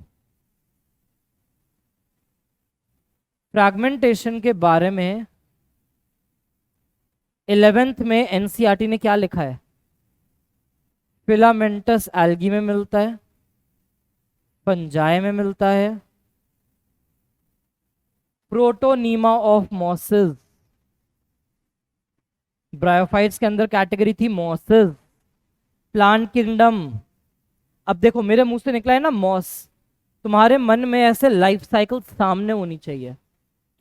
फ्रैगमेंटेशन के बारे में 11th में एनसीईआरटी ने क्या लिखा है? फिलामेंटस एल्गी में मिलता है, फंजाई में मिलता है, प्रोटोनीमा ऑफ मॉसेस, ब्रायोफाइट्स के अंदर कैटेगरी थी मॉसेस, प्लांट किंगडम। अब देखो मेरे मुंह से निकला है ना मॉस, तुम्हारे मन में ऐसे लाइफ साइकिल सामने होनी चाहिए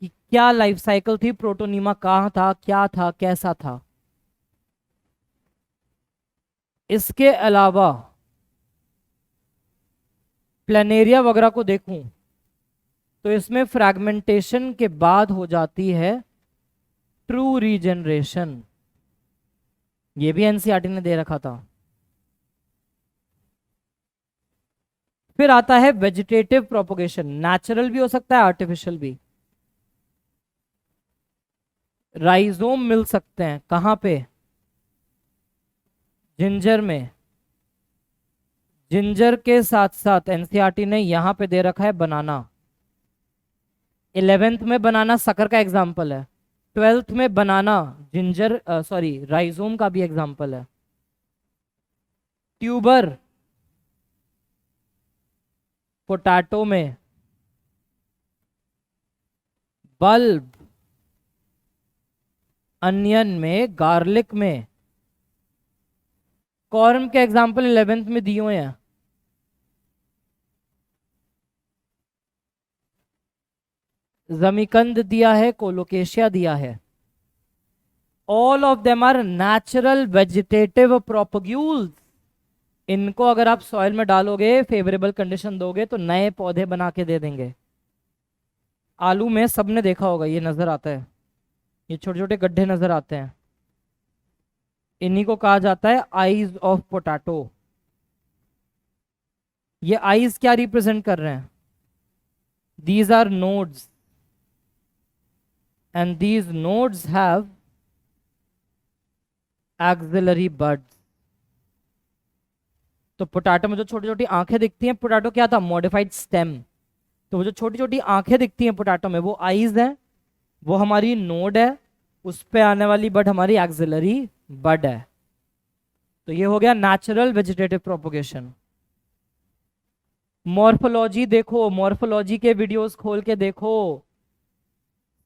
कि क्या लाइफ साइकिल थी, प्रोटोनीमा कहाँ था, क्या था, कैसा था। इसके अलावा प्लेनेरिया वगैरह को देखूं तो इसमें फ्रैगमेंटेशन के बाद हो जाती है ट्रू रीजनरेशन, ये भी एनसीईआरटी ने दे रखा था। फिर आता है वेजिटेटिव प्रोपोगेशन, नेचुरल भी हो सकता है आर्टिफिशियल भी। राइजोम मिल सकते हैं कहां पे? जिंजर में। जिंजर के साथ साथ एनसीईआरटी ने यहां पे दे रखा है बनाना। 11th में बनाना शक्कर का एग्जाम्पल है, 12th में बनाना जिंजर सॉरी राइजोम का भी एग्जाम्पल है। ट्यूबर पोटैटो में, बल्ब अनियन में, गार्लिक में। कॉर्न के एग्जाम्पल 11th में दिए हुए हैं। जमीकंद दिया है, कोलोकेशिया दिया है। All of them are natural vegetative propagules. इनको अगर आप सॉइल में डालोगे, फेवरेबल कंडीशन दोगे तो नए पौधे बना के दे देंगे। आलू में सबने देखा होगा, ये नजर आता है, ये छोटे छोटे गड्ढे नजर आते हैं, इन्हीं को कहा जाता है आईज ऑफ पोटैटो। ये आईज क्या रिप्रेजेंट कर रहे हैं? These are nodes and these nodes have axillary buds. तो पोटैटो में जो छोटी छोटी आंखें दिखती हैं, पोटैटो क्या था? Modified stem. तो वो जो छोटी छोटी आंखें दिखती हैं पोटैटो में, वो आईज है, वो हमारी नोड है, उस पे आने वाली बड हमारी एक्सिलरी बड है। तो ये हो गया नेचुरल वेजिटेटिव प्रोपोगेशन। मॉर्फोलॉजी देखो, मॉर्फोलॉजी के वीडियोस खोल के देखो,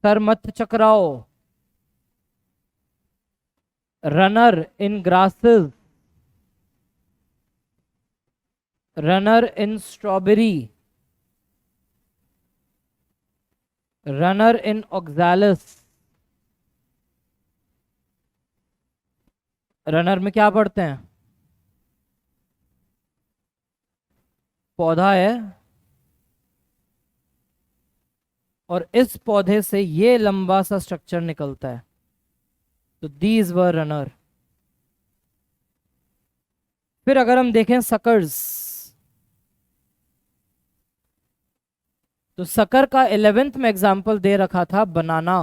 सर मत चकराओ। Runner in grasses, runner in strawberry, runner in oxalis. Runner में क्या पढ़ते हैं? पौधा है, और इस पौधे से ये लंबा सा स्ट्रक्चर निकलता है, तो दीज वर रनर। फिर अगर हम देखें सकर्स, तो सकर का 11th में एग्जाम्पल दे रखा था banana,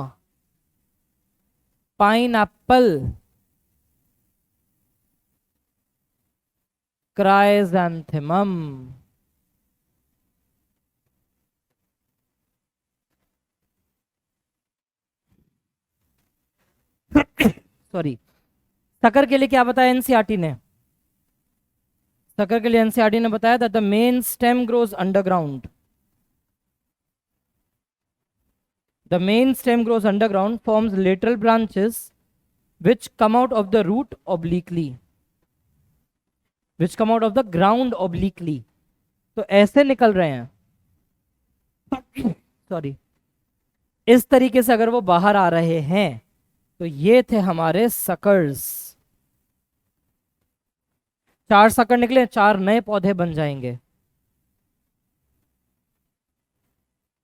pineapple, chrysanthemum. Sorry, sucker के लिए क्या बताया एनसीईआरटी ने? सकर के लिए एनसीईआरटी ने बताया that the main stem grows underground. The main stem grows underground, forms lateral branches which come out of the root obliquely, which come out of the ground obliquely. तो ऐसे निकल रहे हैं, सॉरी, इस तरीके से अगर वो बाहर आ रहे हैं तो ये थे हमारे सकर्स। 4 सकर निकले, 4 नए पौधे बन जाएंगे।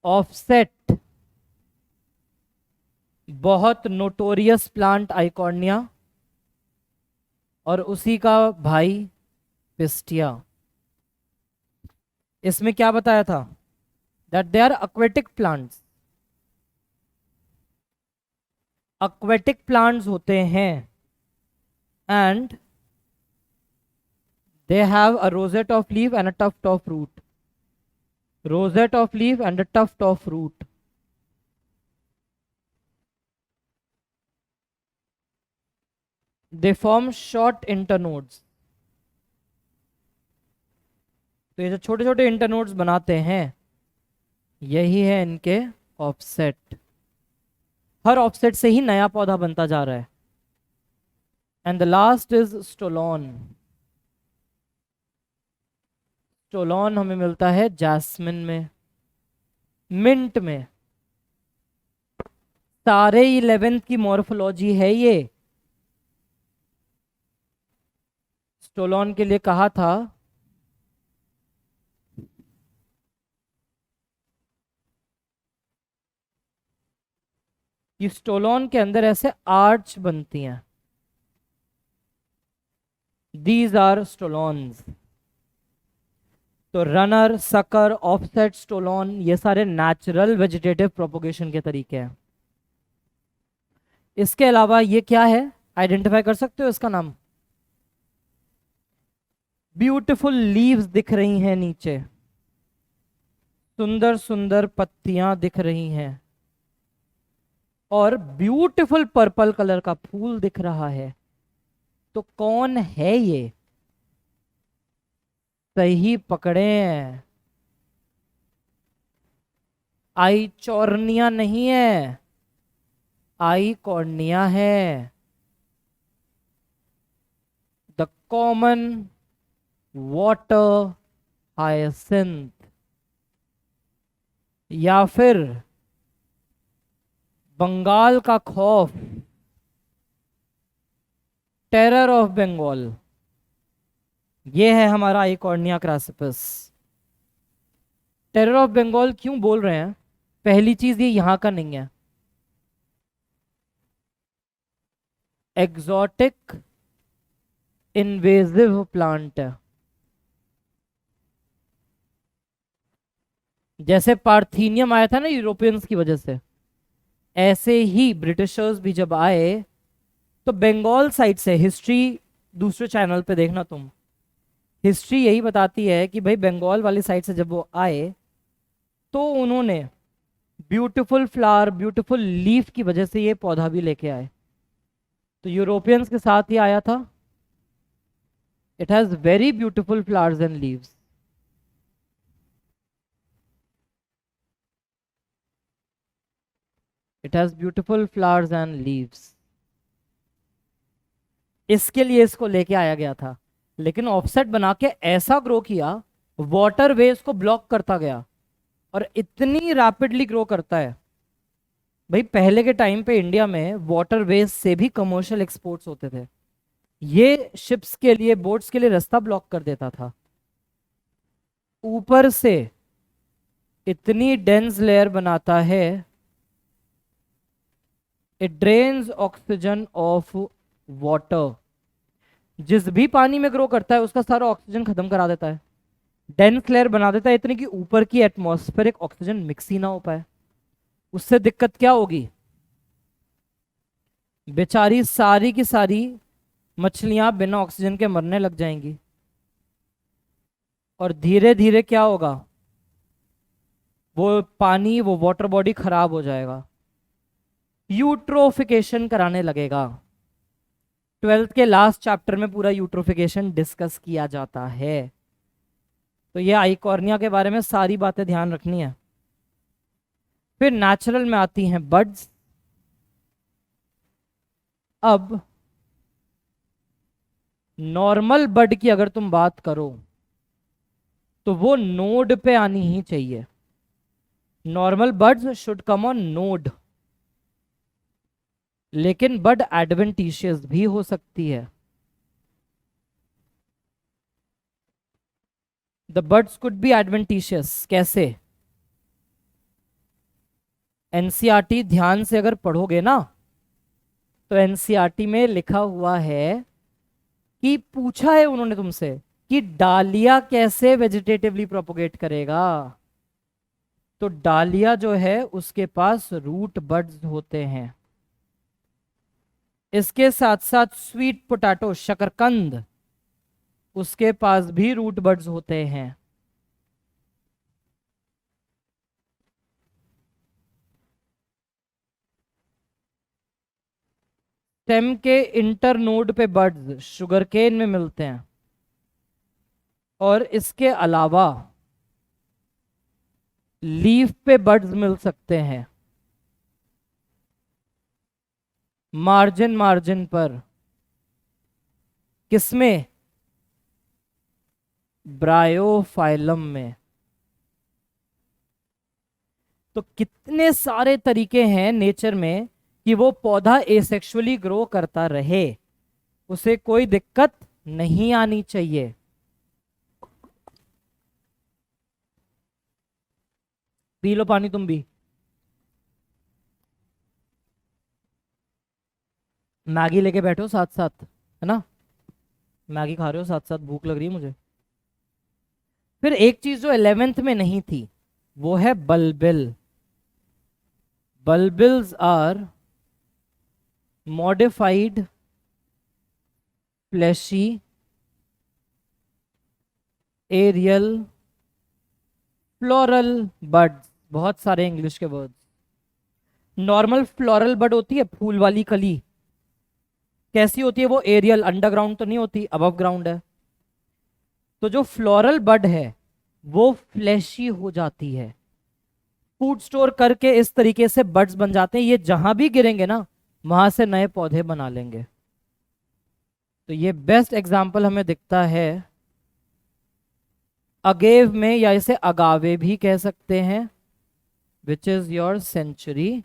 ऑफसेट, बहुत नोटोरियस प्लांट आइकॉर्निया, और उसी का भाई पिस्टिया। इसमें क्या बताया था? That they are aquatic plants. Aquatic plants होते हैं and they have a rosette of leaf and a tuft of root. Rosette of leaf and a tuft of root. They form short internodes. तो ये जो छोटे छोटे internodes बनाते हैं, यही है इनके ऑफसेट। हर ऑफसेट से ही नया पौधा बनता जा रहा है। And the last is stolon. Stolon हमें मिलता है जैस्मिन में, मिंट में। सारे 11th की मॉर्फोलॉजी है ये। स्टोलॉन के लिए कहा था कि स्टोलॉन के अंदर ऐसे आर्च बनती हैं। These are stolons. तो रनर, सकर, ऑफसेट, स्टोलॉन, ये सारे नेचुरल वेजिटेटिव प्रोपोगेशन के तरीके हैं। इसके अलावा ये क्या है, आइडेंटिफाई कर सकते हो इसका नाम? ब्यूटीफुल लीव्स दिख रही हैं नीचे, सुंदर सुंदर पत्तियां दिख रही हैं, और ब्यूटीफुल पर्पल कलर का फूल दिख रहा है। तो कौन है ये? सही पकड़े हैं, आइचोर्निया नहीं है, आइकॉर्निया है। द कॉमन वाटर हायसिंथ, या फिर बंगाल का खौफ, टेरर ऑफ बंगाल, ये है हमारा आइकॉर्निया क्रासिपस। टेरर ऑफ बंगाल क्यों बोल रहे हैं? पहली चीज, ये यहां का नहीं है, एग्जॉटिक इन्वेजिव प्लांट है। जैसे पार्थीनियम आया था ना यूरोपियंस की वजह से, ऐसे ही ब्रिटिशर्स भी जब आए तो बंगाल साइड से, हिस्ट्री दूसरे चैनल पे देखना तुम, हिस्ट्री यही बताती है कि भाई बंगाल वाली साइड से जब वो आए तो उन्होंने ब्यूटीफुल फ्लावर, ब्यूटीफुल लीफ की वजह से ये पौधा भी लेके आए। तो यूरोपियंस के साथ ही आया था। It has very beautiful flowers and leaves. It has beautiful flowers and leaves. इसके लिए इसको लेके आया गया था, लेकिन ऑफसेट बना के ऐसा ग्रो किया, वाटर वेज को ब्लॉक करता गया और इतनी रैपिडली ग्रो करता है। भाई पहले के टाइम पे इंडिया में वाटर वेज से भी कमर्शियल एक्सपोर्ट्स होते थे। ये शिप्स के लिए, बोट्स के लिए रास्ता ब्लॉक कर देता था। ऊपर से इतनी डेंस लेयर बनाता है, it drains oxygen of water. जिस भी पानी में ग्रो करता है उसका सारा ऑक्सीजन खत्म करा देता है, डेंस लेयर बना देता है इतनी कि ऊपर की एटमॉस्फेरिक ऑक्सीजन मिक्स ही ना हो पाए। उससे दिक्कत क्या होगी, बेचारी सारी की सारी मछलियां बिना ऑक्सीजन के मरने लग जाएंगी। और धीरे धीरे क्या होगा, वो पानी, वो वाटर बॉडी खराब हो जाएगा, यूट्रोफिकेशन कराने लगेगा। 12th के लास्ट चैप्टर में पूरा यूट्रोफिकेशन डिस्कस किया जाता है। तो ये आइकॉर्निया के बारे में सारी बातें ध्यान रखनी है। फिर नेचुरल में आती हैं बर्ड्स। अब नॉर्मल बर्ड की अगर तुम बात करो तो वो नोड पे आनी ही चाहिए। Normal birds should come on node, लेकिन बर्ड एडवेंटिशियस भी हो सकती है। The birds could be adventitious कैसे? एनसीईआरटी ध्यान से अगर पढ़ोगे ना तो एनसीईआरटी में लिखा हुआ है कि पूछा है उन्होंने तुमसे कि डालिया कैसे वेजिटेटिवली प्रोपोगेट करेगा। तो डालिया जो है उसके पास रूट बड्स होते हैं। इसके साथ साथ स्वीट पोटैटो, शकरकंद, उसके पास भी रूट बड्स होते हैं। स्टेम के इंटरनोड पे बड्स शुगरकेन में मिलते हैं, और इसके अलावा लीफ पे बड्स मिल सकते हैं मार्जिन मार्जिन पर। किसमें? ब्रायोफाइलम में। तो कितने सारे तरीके हैं नेचर में कि वो पौधा एसेक्सुअली ग्रो करता रहे, उसे कोई दिक्कत नहीं आनी चाहिए। पी लो पानी तुम भी। मैगी लेके बैठो साथ साथ, है ना? मैगी खा रहे हो साथ साथ, भूख लग रही है मुझे। फिर एक चीज जो 11th में नहीं थी वो है bulbil. Bulbils are modified fleshy aerial floral buds. बहुत सारे इंग्लिश के वर्ड्स। नॉर्मल फ्लोरल बर्ड होती है, फूल वाली कली, कैसी होती है वो? एरियल, अंडरग्राउंड तो नहीं होती, अबव ग्राउंड है। तो जो फ्लोरल बर्ड है वो फ्लैशी हो जाती है, फूड स्टोर करके इस तरीके से बर्ड्स बन जाते हैं, ये जहां भी गिरेंगे ना वहां से नए पौधे बना लेंगे। तो ये बेस्ट एग्जाम्पल हमें दिखता है अगेव में, या इसे अगावे भी कह सकते हैं, which is your century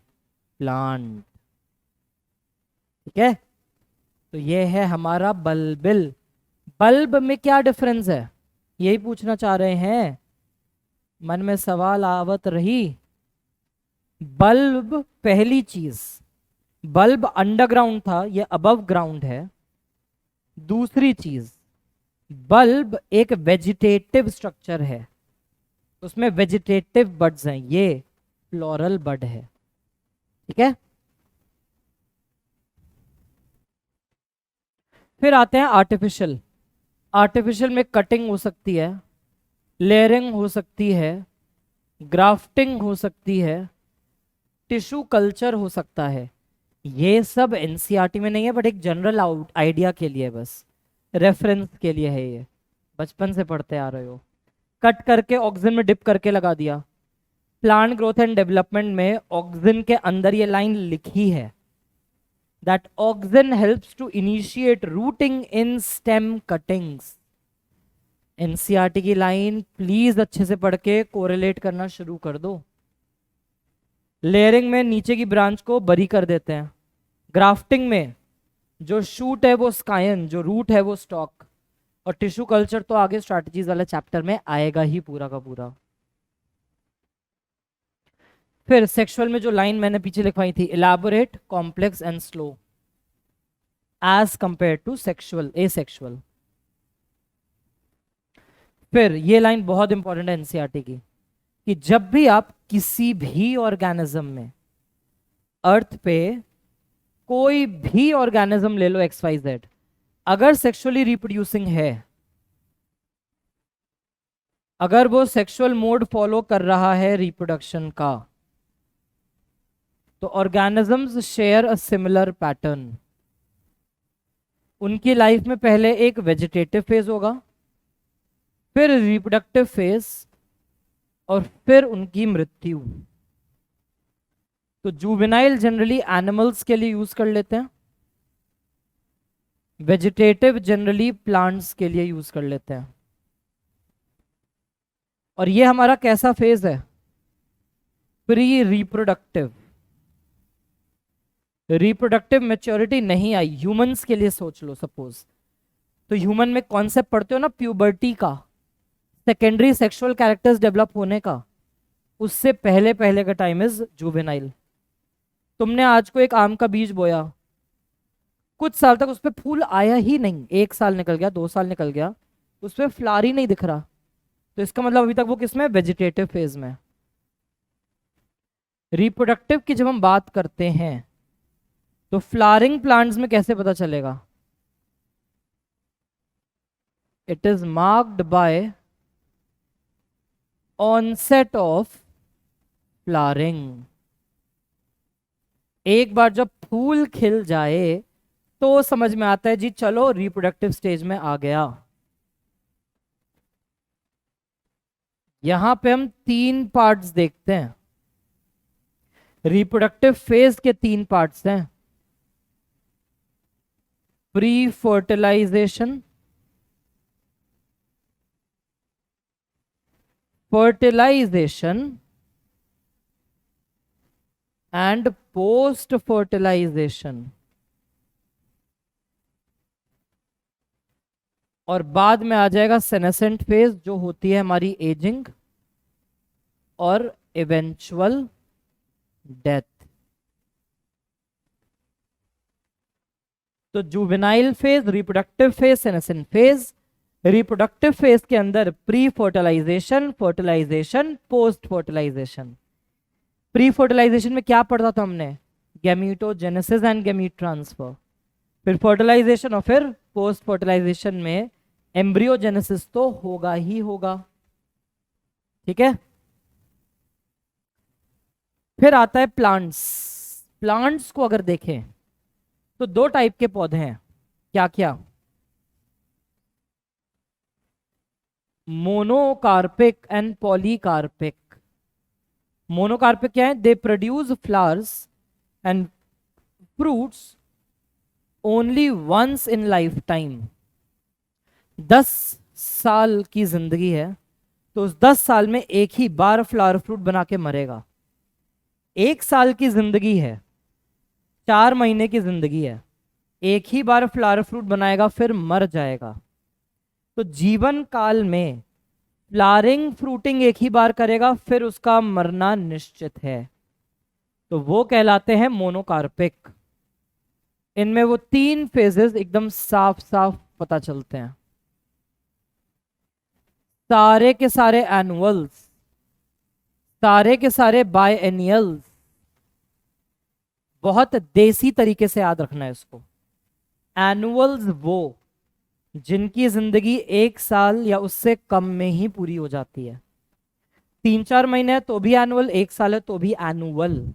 plant. ठीक है, तो ये है हमारा बल्बिल। बल्ब में क्या डिफरेंस है, यही पूछना चाह रहे हैं, मन में सवाल आवत रही। बल्ब, पहली चीज, बल्ब अंडरग्राउंड था, ये अबव ग्राउंड है। दूसरी चीज, बल्ब एक वेजिटेटिव स्ट्रक्चर है, उसमें वेजिटेटिव बड्स हैं, ये फ्लोरल बड है। ठीक है, फिर आते हैं आर्टिफिशियल। आर्टिफिशियल में कटिंग हो सकती है, लेयरिंग हो सकती है, ग्राफ्टिंग हो सकती है, टिश्यू कल्चर हो सकता है। ये सब एनसीईआरटी में नहीं है, बट एक जनरल आइडिया के लिए, बस रेफरेंस के लिए है, ये बचपन से पढ़ते आ रहे हो। कट करके ऑक्सीजन में डिप करके लगा दिया, प्लांट ग्रोथ एंड डेवलपमेंट में ऑक्सिन के अंदर ये लाइन लिखी है, that auxin helps to initiate rooting in stem cuttings. NCERT की लाइन प्लीज अच्छे से पढ़ के कोरिलेट करना शुरू कर दो। लेयरिंग में नीचे की ब्रांच को बरी कर देते हैं, ग्राफ्टिंग में जो शूट है वो स्कायन, जो रूट है वो स्टॉक, और टिश्यू कल्चर तो आगे स्ट्रैटेजीज वाले चैप्टर में आएगा ही पूरा का पूरा। फिर सेक्सुअल में जो लाइन मैंने पीछे लिखवाई थी, elaborate, complex and slow as compare to sexual asexual. फिर ये लाइन बहुत इंपॉर्टेंट है एनसीईआरटी की, कि जब भी आप किसी भी ऑर्गेनिज्म में, अर्थ पे कोई भी ऑर्गेनिज्म ले लो XYZ, अगर सेक्सुअली रिप्रोड्यूसिंग है, अगर वो सेक्सुअल मोड फॉलो कर रहा है रिप्रोडक्शन का, तो organisms share a similar pattern. उनकी लाइफ में पहले एक वेजिटेटिव फेज होगा, फिर रिप्रोडक्टिव फेज, और फिर उनकी मृत्यु। तो जुवेनाइल जनरली एनिमल्स के लिए यूज कर लेते हैं, वेजिटेटिव जनरली प्लांट्स के लिए यूज कर लेते हैं। और ये हमारा कैसा फेज है? Pre reproductive. रिप्रोडक्टिव मैच्योरिटी नहीं आई, ह्यूमंस के लिए सोच लो सपोज, तो ह्यूमन में कॉन्सेप्ट पढ़ते हो ना प्यूबर्टी का, सेकेंडरी सेक्सुअल कैरेक्टर्स डेवलप होने का, उससे पहले पहले का टाइम इज जुवेनाइल। तुमने आज को एक आम का बीज बोया, कुछ साल तक उस पर फूल आया ही नहीं, 1 साल निकल गया, 2 साल निकल गया, उस पर फ्लावर ही नहीं दिख रहा, तो इसका मतलब अभी तक वो किसमें? वेजिटेटिव फेज में। रिप्रोडक्टिव की जब हम बात करते हैं तो फ्लावरिंग प्लांट्स में कैसे पता चलेगा? It is marked by onset of flowering. एक बार जब फूल खिल जाए तो समझ में आता है जी चलो रिप्रोडक्टिव स्टेज में आ गया। यहां पे हम 3 पार्ट्स देखते हैं, रिप्रोडक्टिव फेज के 3 पार्ट्स हैं, pre fertilization, fertilization and post fertilization. और बाद में आ जाएगा सेनेसेंट फेज, जो होती है हमारी एजिंग और इवेंचुअल डेथ। तो juvenile phase, reproductive phase, senescent phase. Reproductive phase के अंदर pre fertilization, fertilization, post fertilization. Pre fertilization में क्या पढ़ा था हमने? Gametogenesis and gamete transfer. फिर फर्टिलाइजेशन और फिर पोस्ट फर्टिलाइजेशन में एम्ब्रियोजेनेसिस तो होगा ही होगा, ठीक है। फिर आता है प्लांट्स। प्लांट्स को अगर देखें तो 2 टाइप के पौधे हैं, क्या क्या? Monocarpic and polycarpic. मोनोकार्पिक क्या है? They produce flowers and fruits only once in life time. 10 साल की जिंदगी है तो उस 10 साल में एक ही बार फ्लावर फ्रूट बना के मरेगा। 1 साल की जिंदगी है, 4 महीने की जिंदगी है, एक ही बार फ्लावर फ्रूट बनाएगा फिर मर जाएगा। तो जीवन काल में फ्लावरिंग फ्रूटिंग एक ही बार करेगा, फिर उसका मरना निश्चित है, तो वो कहलाते हैं मोनोकार्पिक। इनमें वो 3 फेजेस एकदम साफ साफ पता चलते हैं। सारे के सारे एनुअल्स, सारे के सारे बायएनियल्स, बहुत देसी तरीके से याद रखना है इसको। एनुअल्स वो जिनकी जिंदगी 1 साल या उससे कम में ही पूरी हो जाती है। 3-4 महीने है तो भी एनुअल, 1 साल है तो भी एनुअल।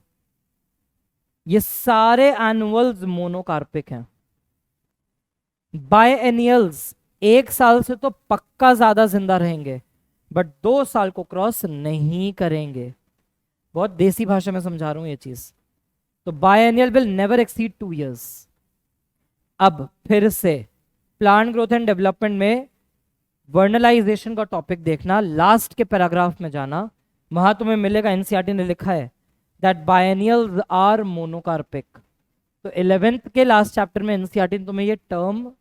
ये सारे एनुअल्स मोनोकार्पिक हैं। बायएनियल्स 1 साल से तो पक्का ज्यादा जिंदा रहेंगे, बट 2 साल को क्रॉस नहीं करेंगे। बहुत देसी भाषा में समझा रहा हूं ये चीज। तो बायएनियल विल नेवर एक्सीड 2 years। अब फिर से प्लांट ग्रोथ एंड डेवलपमेंट में वर्नलाइजेशन का टॉपिक देखना, लास्ट के पैराग्राफ में जाना, वहां तुम्हें मिलेगा एनसीईआरटी ने लिखा है दैट बायनियल्स आर मोनोकार्पिक। तो 11th के लास्ट चैप्टर में एनसीईआरटी ने तुम्हें ये टर्म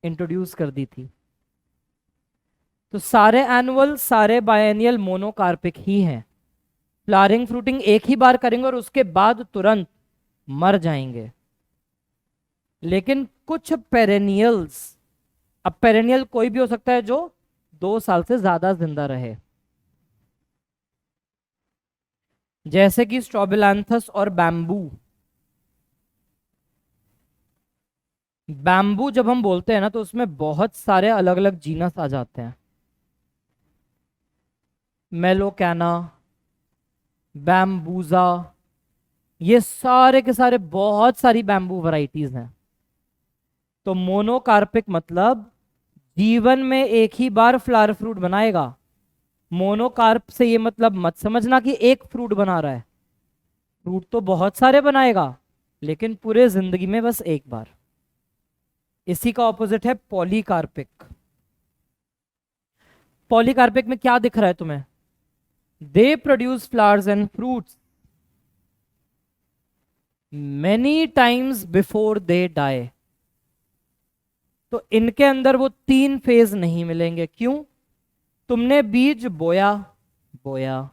इंट्रोड्यूस कर दी थी। तो सारे एनुअल सारे बायनियल मोनोकार्पिक ही हैं। फ्लावरिंग फ्रूटिंग एक ही बार करेंगे और उसके बाद तुरंत मर जाएंगे। लेकिन कुछ पेरेनियल्स, अब पेरेनियल कोई भी हो सकता है जो 2 साल से ज्यादा जिंदा रहे, जैसे कि स्ट्रोबिलैंथस और बैम्बू। बैम्बू जब हम बोलते हैं ना तो उसमें बहुत सारे अलग अलग जीनस आ जाते हैं। मेलोकैना, बैम्बूजा, ये सारे के सारे बहुत सारी बैम्बू वैरायटीज हैं। तो मोनोकार्पिक मतलब जीवन में एक ही बार फ्लावर फ्रूट बनाएगा। मोनोकार्प से ये मतलब मत समझना कि एक फ्रूट बना रहा है, फ्रूट तो बहुत सारे बनाएगा लेकिन पूरे जिंदगी में बस एक बार। इसी का ऑपोजिट है पॉलीकार्पिक। पॉलीकार्पिक में क्या दिख रहा है तुम्हें? They produce flowers and fruits many times before they die. तो इनके अंदर वो 3 फेज नहीं मिलेंगे। क्यों? तुमने बीज बोया, बोया,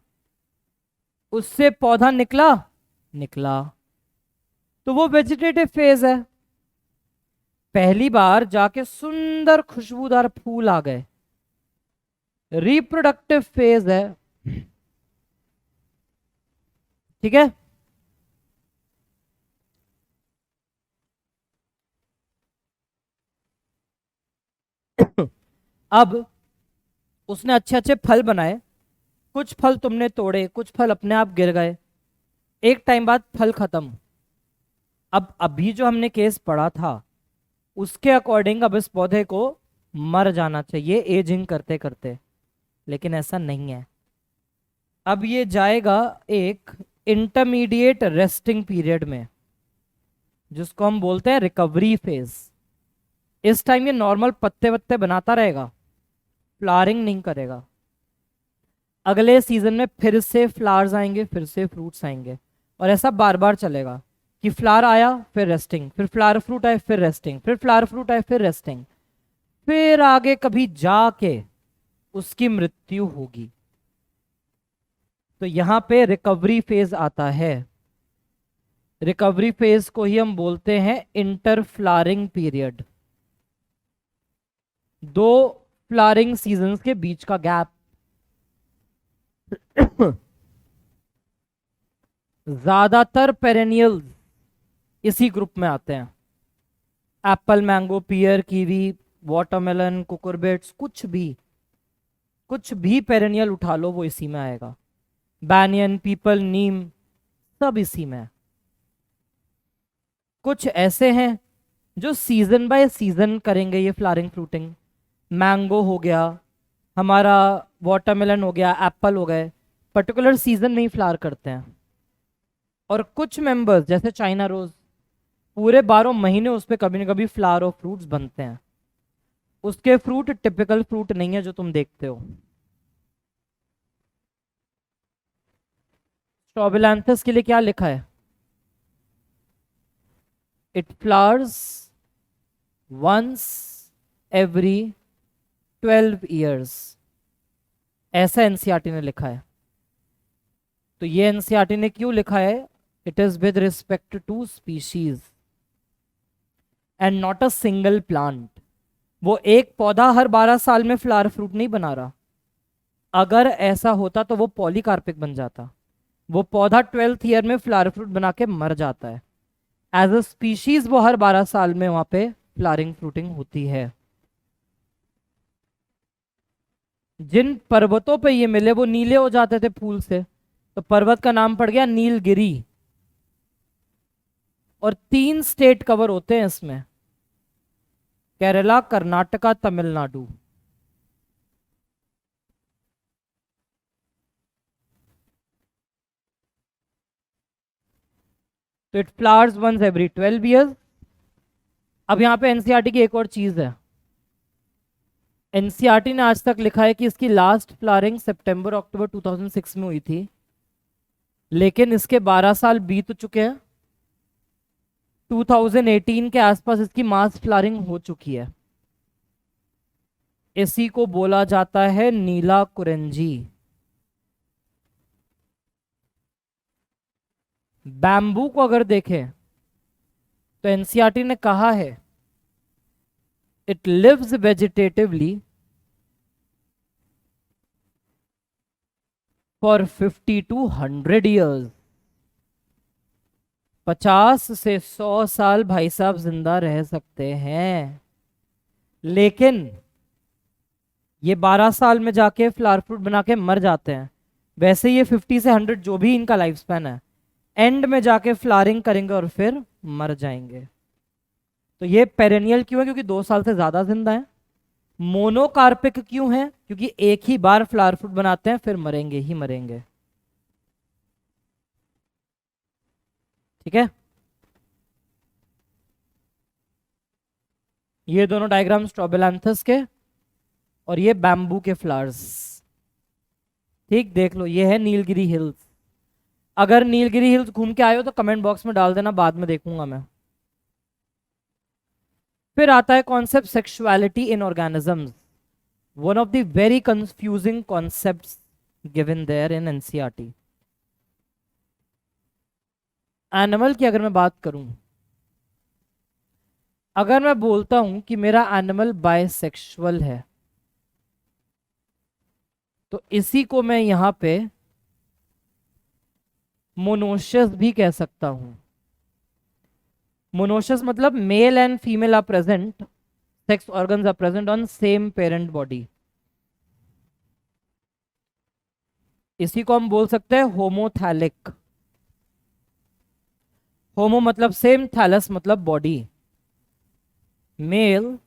उससे पौधा निकला, निकला, तो वो वेजिटेटिव फेज है। पहली बार जाके सुंदर खुशबूदार फूल आ गए, रिप्रोडक्टिव फेज है। ठीक है। अब उसने अच्छे अच्छे फल बनाए, कुछ फल तुमने तोड़े, कुछ फल अपने आप गिर गए, एक टाइम बाद फल खत्म। अब अभी जो हमने केस पढ़ा था उसके अकॉर्डिंग अब इस पौधे को मर जाना चाहिए एजिंग करते करते, लेकिन ऐसा नहीं है। अब ये जाएगा एक इंटरमीडिएट रेस्टिंग पीरियड में, जिसको हम बोलते हैं रिकवरी फेज। इस टाइम ये नॉर्मल पत्ते वत्ते बनाता रहेगा, फ्लावरिंग नहीं करेगा। अगले सीजन में फिर से फ्लावर्स आएंगे, फिर से फ्रूट्स आएंगे, और ऐसा बार बार चलेगा कि फ्लावर आया फिर रेस्टिंग, फिर फ्लावर फ्रूट आए फिर रेस्टिंग, फिर फ्लावर फ्रूट आए फिर रेस्टिंग, फिर आगे कभी जाके उसकी मृत्यु होगी। तो यहां पे रिकवरी फेज आता है। रिकवरी फेज को ही हम बोलते हैं inter flowering period. 2 flowering seasons के बीच का गैप। ज्यादातर पेरेनियल्स इसी ग्रुप में आते हैं। एप्पल, मैंगो, पियर, कीवी, वाटरमेलन, कुकुरबिट्स, कुछ भी पेरेनियल उठा लो वो इसी में आएगा। बैनियन, पीपल, नीम, सब इसी में है। कुछ ऐसे हैं जो सीजन बाय सीजन करेंगे ये फ्लावरिंग फ्रूटिंग। मैंगो हो गया हमारा, वाटरमेलन हो गया, एप्पल हो गए, पर्टिकुलर सीजन में ही फ्लावर करते हैं। और कुछ मेंबर्स जैसे चाइना रोज पूरे 12 महीने उस पर कभी ना कभी फ्लावर और फ्रूट्स बनते हैं। उसके फ्रूट टिपिकल फ्रूट नहीं है जो तुम देखते हो। स्ट्रोबिलैंथस के लिए क्या लिखा है? It flowers once every 12 years, ऐसा एनसीईआरटी ने लिखा है। तो ये एनसीईआरटी ने क्यों लिखा है? It is with respect to species and not a single plant. वो एक पौधा हर 12 साल में फ्लावर फ्रूट नहीं बना रहा। अगर ऐसा होता तो वो पॉलीकार्पिक बन जाता। वो पौधा 12th ईयर में फ्लावर फ्रूट बना के मर जाता है। एज अ स्पीशीज वो हर 12 साल में वहां पे फ्लावरिंग फ्रूटिंग होती है। जिन पर्वतों पे ये मिले वो नीले हो जाते थे फूल से, तो पर्वत का नाम पड़ गया नीलगिरी। और 3 स्टेट कवर होते हैं इसमें, केरला, कर्नाटका, तमिलनाडु। तो it flowers once every 12 years. अब यहाँ पे एनसीईआरटी की एक और चीज है। एनसीईआरटी ने आज तक लिखा है कि इसकी लास्ट फ्लावरिंग सितंबर अक्टूबर 2006 में हुई थी, लेकिन इसके 12 साल बीत चुके हैं। 2018 के आसपास इसकी मास फ्लावरिंग हो चुकी है। इसी को बोला जाता है नीला कुरेंजी। बैम्बू को अगर देखें तो एनसीईआरटी ने कहा है it lives vegetatively for 50 to 100 years. 50 से 100 साल भाई साहब जिंदा रह सकते हैं, लेकिन ये 12 साल में जाके फ्लावर फ्रूट बना के मर जाते हैं। वैसे ये 50 से 100 जो भी इनका लाइफ स्पैन है, एंड में जाके फ्लावरिंग करेंगे और फिर मर जाएंगे। तो ये पेरेनियल क्यों है? क्योंकि 2 साल से ज्यादा जिंदा है। मोनोकार्पिक क्यों है? क्योंकि एक ही बार फ्लावर फ्रूट बनाते हैं, फिर मरेंगे ही मरेंगे। ठीक है, ये दोनों डायग्राम स्ट्रोबिलैंथस के और ये बैम्बू के फ्लावर्स। ठीक, देख लो, ये है नीलगिरी हिल्स। अगर नीलगिरी हिल्स घूम के आए हो तो कमेंट बॉक्स में डाल देना, बाद में देखूंगा मैं। फिर आता है concept sexuality in organisms, one of the very confusing concepts given there in NCERT. Animal की अगर मैं बात करूं, अगर मैं बोलता हूं कि मेरा एनिमल बायसेक्सुअल है, तो इसी को मैं यहां पे मोनोशियस भी कह सकता हूं। मोनोशियस मतलब male and female are present, sex organs are present on same parent body. इसी को हम बोल सकते हैं होमोथैलिक। होमो मतलब सेम, थैलस मतलब body. Male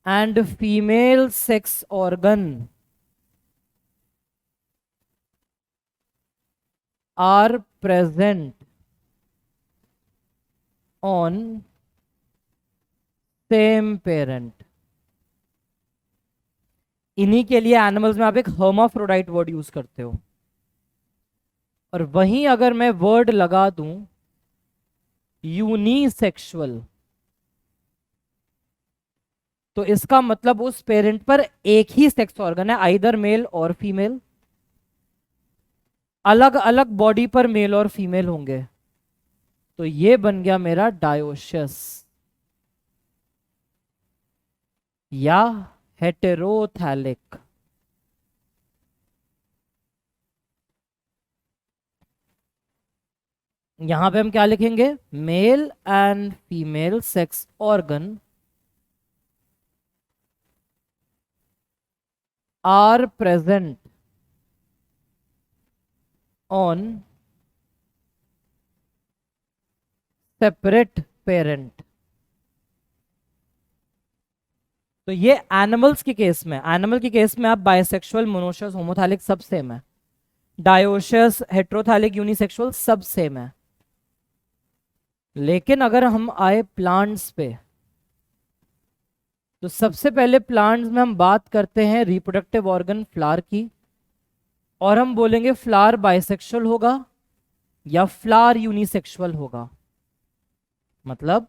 and female sex organ are present on same parent. इन्हीं के लिए एनिमल्स में आप एक हर्माफ्रोडाइट वर्ड यूज करते हो। और वहीं अगर मैं वर्ड लगा दूं यूनिसेक्सुअल, तो इसका मतलब उस पेरेंट पर एक ही सेक्स ऑर्गन है, आइदर मेल और फीमेल। अलग अलग बॉडी पर मेल और फीमेल होंगे, तो ये बन गया मेरा डायोशियस या हेटेरोथैलिक। यहां पे हम क्या लिखेंगे? Male and female sex organ are present on separate parent. तो ये एनिमल्स के केस में, एनिमल के केस में आप बायसेक्सुअल, मोनोशियस, होमोथैलिक सब सेम है। डायोशियस, हेट्रोथैलिक, यूनिसेक्सुअल सब सेम है। लेकिन अगर हम आए प्लांट्स पे, तो सबसे पहले प्लांट्स में हम बात करते हैं रिप्रोडक्टिव ऑर्गन फ्लावर की, और हम बोलेंगे फ्लावर बाइसेक्सुअल होगा या फ्लावर यूनिसेक्सुअल होगा। मतलब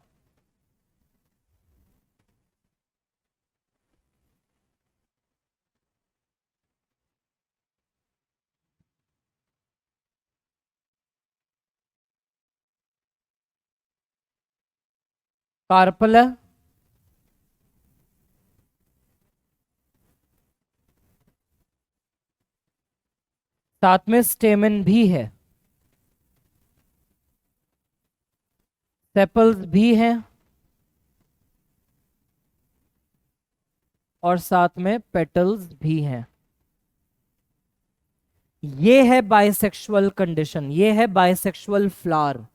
कार्पल है, साथ में स्टेमन भी है, सेपल्स भी हैं, और साथ में पेटल्स भी हैं। ये है बाइसेक्सुअल कंडीशन, ये है बाइसेक्सुअल फ्लावर।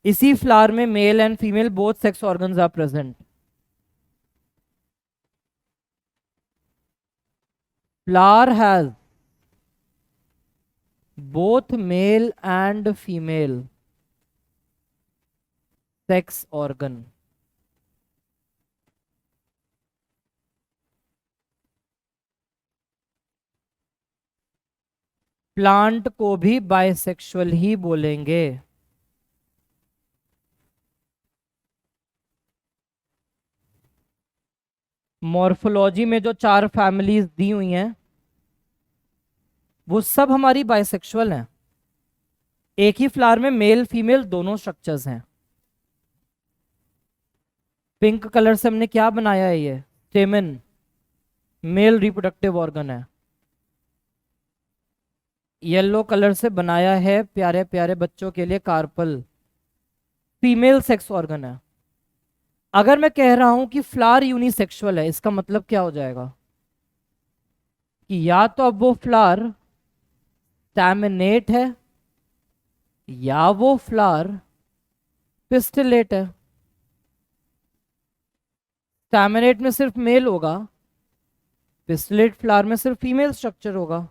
इसी फ्लावर में male and female both sex organs are present. Flower has both male and female sex organ. Plant को भी बाइसेक्सुअल ही बोलेंगे। मॉर्फोलॉजी में जो 4 फैमिलीज दी हुई हैं वो सब हमारी बाइसेक्सुअल हैं। एक ही फ्लावर में मेल फीमेल दोनों स्ट्रक्चर्स हैं। पिंक कलर से हमने क्या बनाया है? ये स्टेमन, मेल रिप्रोडक्टिव ऑर्गन है। येलो कलर से बनाया है प्यारे प्यारे बच्चों के लिए कार्पल, फीमेल सेक्स ऑर्गन है। अगर मैं कह रहा हूं कि फ्लावर यूनिसेक्सुअल है, इसका मतलब क्या हो जाएगा? कि या तो अब वो फ्लावर स्टैमिनेट है या वो फ्लावर पिस्टिलेट है। स्टैमिनेट में सिर्फ मेल होगा, पिस्टिलेट फ्लावर में सिर्फ फीमेल स्ट्रक्चर होगा।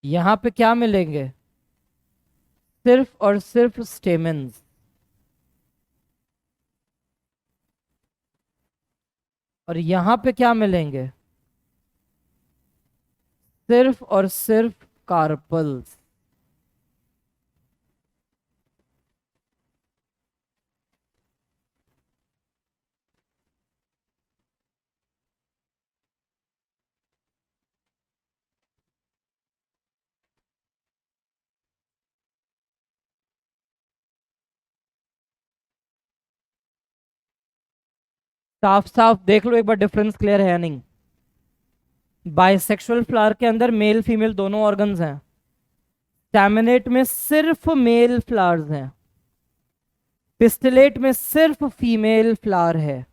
यहां पे क्या मिलेंगे? सिर्फ और सिर्फ स्टेमन्स। और यहां पे क्या मिलेंगे? सिर्फ और सिर्फ कार्पल्स। साफ साफ देख लो एक बार, डिफरेंस क्लियर है या नहीं? बाइसेक्सुअल फ्लावर के अंदर मेल फीमेल दोनों ऑर्गन्स हैं। स्टैमिनेट में सिर्फ मेल फ्लावर्स हैं, पिस्टिलेट में सिर्फ फीमेल फ्लावर है।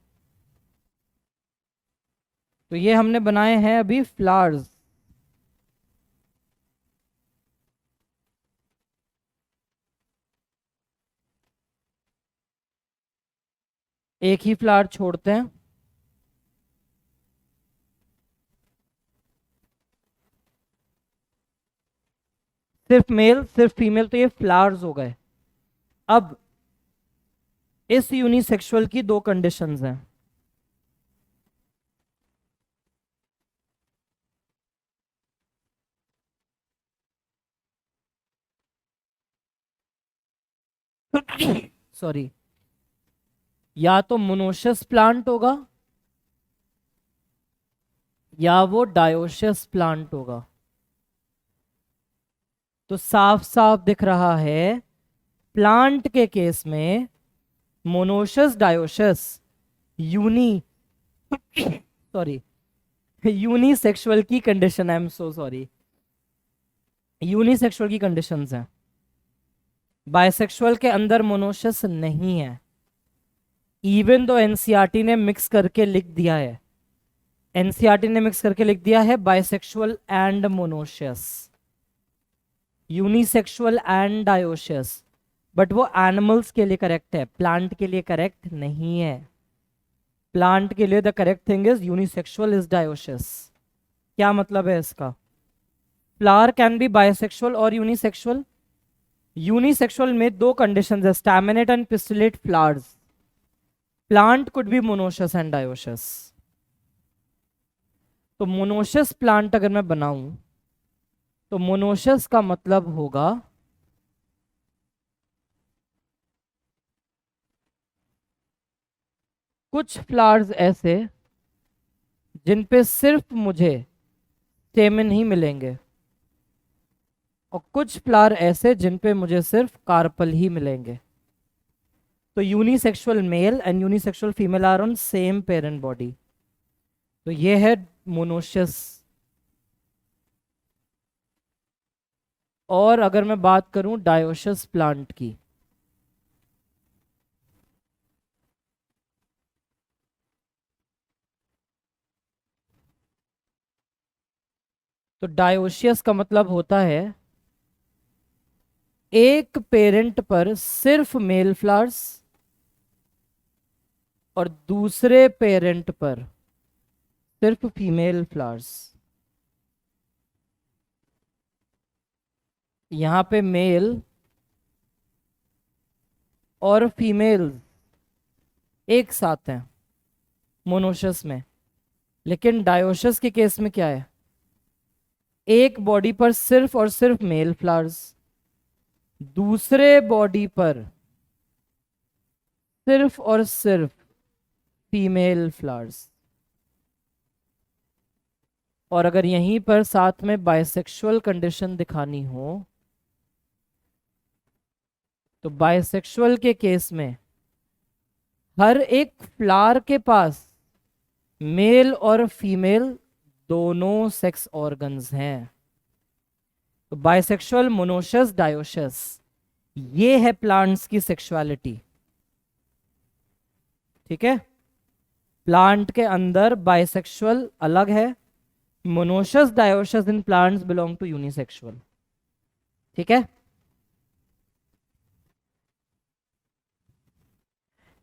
तो ये हमने बनाए हैं अभी फ्लावर्स। एक ही फ्लावर छोड़ते हैं। सिर्फ मेल सिर्फ फीमेल, तो ये फ्लावर्स हो गए। अब इस यूनिसेक्सुअल की 2 कंडीशंस हैं। सॉरी, या तो मोनोशियस प्लांट होगा या वो डायोशियस प्लांट होगा। तो साफ साफ दिख रहा है प्लांट के केस में monoecious dioecious uni sorry unisexual की condition, I am so sorry, unisexual की कंडीशंस हैं। बाइसेक्सुअल के अंदर मोनोशियस नहीं है। इवन दो एनसीईआरटी ने मिक्स करके लिख दिया है, एनसीईआरटी ने मिक्स करके लिख दिया है bisexual and monoecious, unisexual and dioecious, but वो एनिमल्स के लिए करेक्ट है, प्लांट के लिए करेक्ट नहीं है। प्लांट के लिए the correct thing is unisexual is dioecious. क्या मतलब है इसका? फ्लावर कैन बी बाइसेक्सुअल और यूनिसेक्सुअल। यूनिसेक्सुअल में 2 कंडीशंस है, staminate and pistillate flowers. Plant could be monoecious and dioecious. तो मोनोशियस प्लांट अगर मैं बनाऊं तो मोनोशियस का मतलब होगा कुछ फ्लावर्स ऐसे जिन पे सिर्फ मुझे स्टेमन ही मिलेंगे और कुछ फ्लावर ऐसे जिन पे मुझे सिर्फ कार्पल ही मिलेंगे। तो unisexual male and unisexual female are on same parent body. तो ये है मोनोशियस। और अगर मैं बात करूं डायोशियस प्लांट की, तो डायोशियस का मतलब होता है एक पेरेंट पर सिर्फ मेल फ्लावर्स और दूसरे पेरेंट पर सिर्फ फीमेल फ्लावर्स। यहां पे मेल और फीमेल एक साथ हैं मोनोशस में, लेकिन डायोशस के केस में क्या है, एक बॉडी पर सिर्फ और सिर्फ मेल फ्लावर्स, दूसरे बॉडी पर सिर्फ और सिर्फ फीमेल फ्लावर्स। और अगर यहीं पर साथ में बाइसेक्सुअल कंडीशन दिखानी हो तो बाइसेक्सुअल के केस में हर एक फ्लावर के पास मेल और फीमेल दोनों सेक्स ऑर्गन्स हैं। तो बाइसेक्सुअल, मोनोशस, डायोशस, ये है प्लांट्स की सेक्सुअलिटी। ठीक है, प्लांट के अंदर बाइसेक्सुअल अलग है, monoecious dioecious in plants belong to unisexual. ठीक है,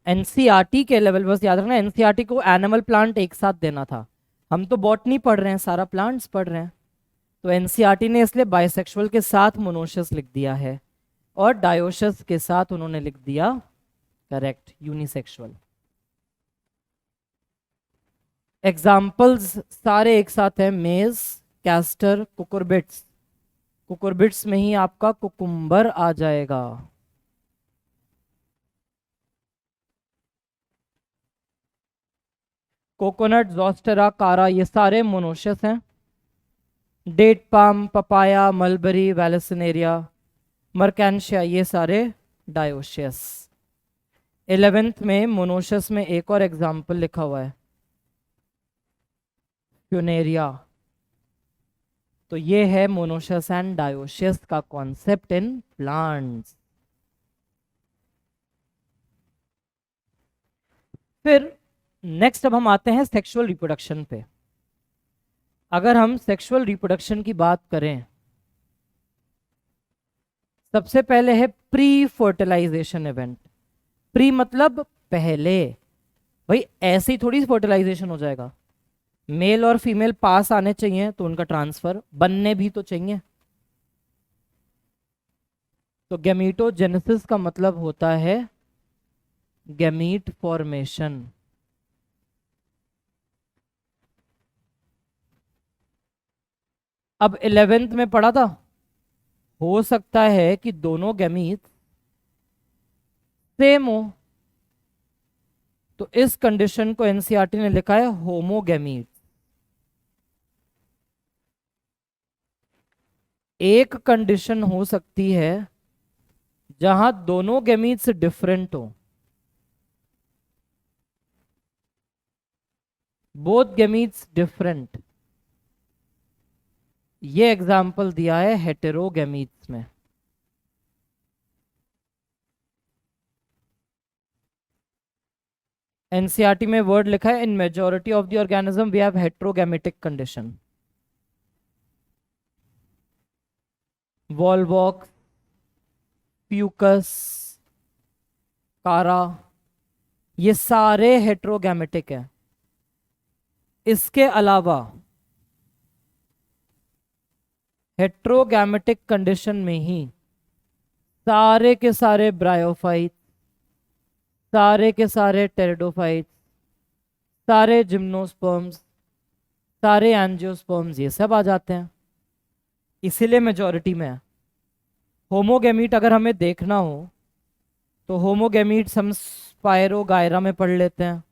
एनसीईआरटी के लेवल, बस याद रखना एनसीईआरटी को एनिमल प्लांट एक साथ देना था। हम तो बॉटनी पढ़ रहे हैं, सारा प्लांट्स पढ़ रहे हैं, तो एनसीईआरटी ने इसलिए बाइसेक्सुअल के साथ मोनोशस लिख दिया है और डायोशस के साथ उन्होंने लिख दिया करेक्ट यूनिसेक्सुअल। एग्जाम्पल्स सारे एक साथ हैं, मेज, कैस्टर, कुकुरबिट्स। कुकुरबिट्स में ही आपका कुकुम्बर आ जाएगा। कोकोनट, ज़ोस्टेरा, कारा, ये सारे मोनोशस हैं। Date palm, papaya, mulberry, vallisneria, marchantia, ये सारे डायोशियस। 11th में मोनोशस में एक और एग्जाम्पल लिखा हुआ है, फ्यूनेरिया। तो ये है मोनोशस एंड डायोशियस का कॉन्सेप्ट इन प्लांट्स। फिर नेक्स्ट अब हम आते हैं सेक्सुअल रिप्रोडक्शन पे। अगर हम सेक्सुअल रिप्रोडक्शन की बात करें, सबसे पहले है प्री फर्टिलाइजेशन इवेंट। प्री मतलब पहले, भाई ऐसे ही थोड़ी फर्टिलाइजेशन हो जाएगा। मेल और फीमेल पास आने चाहिए तो उनका ट्रांसफर बनने भी तो चाहिए। तो गैमीटोजेनेसिस का मतलब होता है गैमीट फॉर्मेशन। अब 11th में पढ़ा था, हो सकता है कि दोनों गैमीट सेम हो, तो इस कंडीशन को एनसीईआरटी ने लिखा है होमोगैमीट। एक कंडीशन हो सकती है जहां दोनों गैमीट्स डिफरेंट हो, बोथ गैमीट्स डिफरेंट। ये एग्जाम्पल दिया है हेटेरोगैमीट्स में। एनसीईआरटी में वर्ड लिखा है, in majority of the organism we have heterogametic condition. Volvox, fucus, chara, ये सारे हेटेरोगैमेटिक हैं। इसके अलावा हेटेरोगैमेटिक कंडीशन में ही सारे के सारे ब्रायोफाइट, सारे के सारे टेरिडोफाइट, सारे जिम्नोस्पर्म्स, सारे एंजियोस्पर्म्स, ये सब आ जाते हैं, इसीलिए मेजॉरिटी में है। होमोगैमीट अगर हमें देखना हो तो होमोगैमीट्स हम स्पायरोगायरा में पढ़ लेते हैं,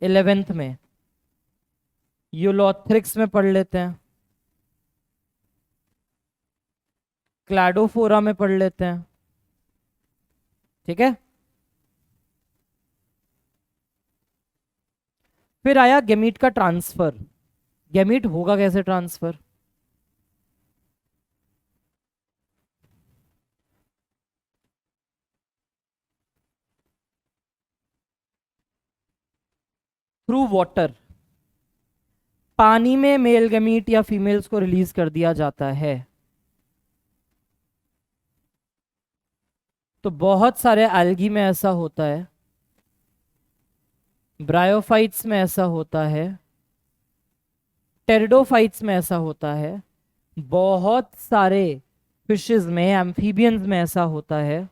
11th में यूलोथ्रिक्स में पढ़ लेते हैं, क्लैडोफोरा में पढ़ लेते हैं। ठीक है, फिर आया गैमीट का ट्रांसफर। गैमीट होगा कैसे ट्रांसफर? Through water. पानी में मेल गैमीट या फीमेल्स को रिलीज कर दिया जाता है। तो बहुत सारे एल्गी में ऐसा होता है ब्रायोफाइट्स में ऐसा होता है, टेरिडोफाइट्स में ऐसा होता है, बहुत सारे फिशेस में, एम्फीबियंस में ऐसा होता है।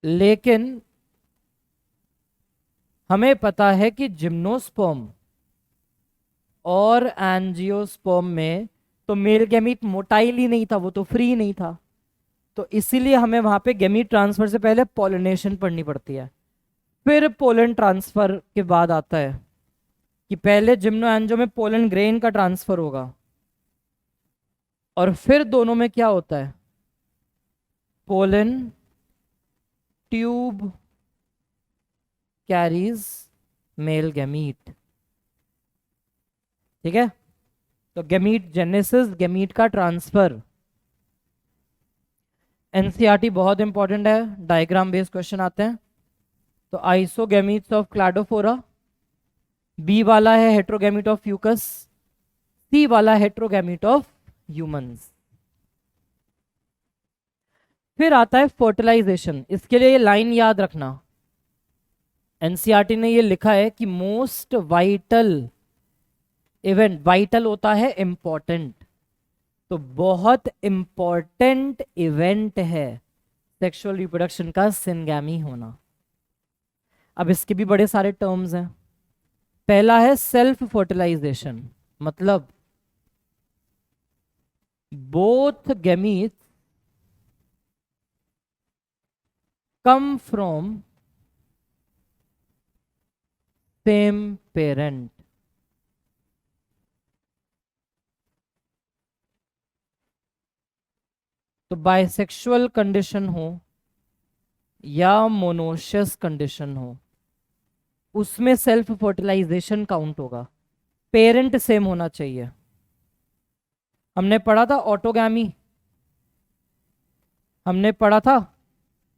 लेकिन हमें पता है कि जिम्नोस्पर्म और एंजियोस्पर्म में तो मेल गैमीट मोटाइल ही नहीं था, वो तो फ्री नहीं था। तो इसीलिए हमें वहां पे गैमीट ट्रांसफर से पहले पॉलिनेशन पढ़नी पड़ती है, फिर पोलन ट्रांसफर के बाद आता है कि पहले जिम्नो एंजियो में पोलन ग्रेन का ट्रांसफर होगा और फिर दोनों में क्या होता है, pollen tube carries male gamete. ठीक है, तो गैमीट जेनेसिस, गैमीट का ट्रांसफर। एनसीईआरटी बहुत इंपॉर्टेंट है, डायग्राम बेस्ड क्वेश्चन आते हैं। तो आइसोगैमीट्स ऑफ क्लैडोफोरा, बी वाला है हेट्रोगैमीट ऑफ फ्यूकस, सी वाला हेट्रोगैमीट ऑफ ह्यूमंस। फिर आता है फर्टिलाइजेशन। इसके लिए ये लाइन याद रखना, एनसीईआरटी ने ये लिखा है कि मोस्ट वाइटल इवेंट, वाइटल होता है इंपॉर्टेंट, तो बहुत इंपॉर्टेंट इवेंट है सेक्सुअल रिप्रोडक्शन का सिनगैमी होना। अब इसके भी बड़े सारे टर्म्स हैं। पहला है सेल्फ फर्टिलाइजेशन, मतलब both gametes come from same parent. तो बाइसेक्सुअल कंडीशन हो या मोनोशियस कंडीशन हो, उसमें सेल्फ फर्टिलाइजेशन काउंट होगा, पेरेंट सेम होना चाहिए। हमने पढ़ा था ऑटोगैमी, हमने पढ़ा था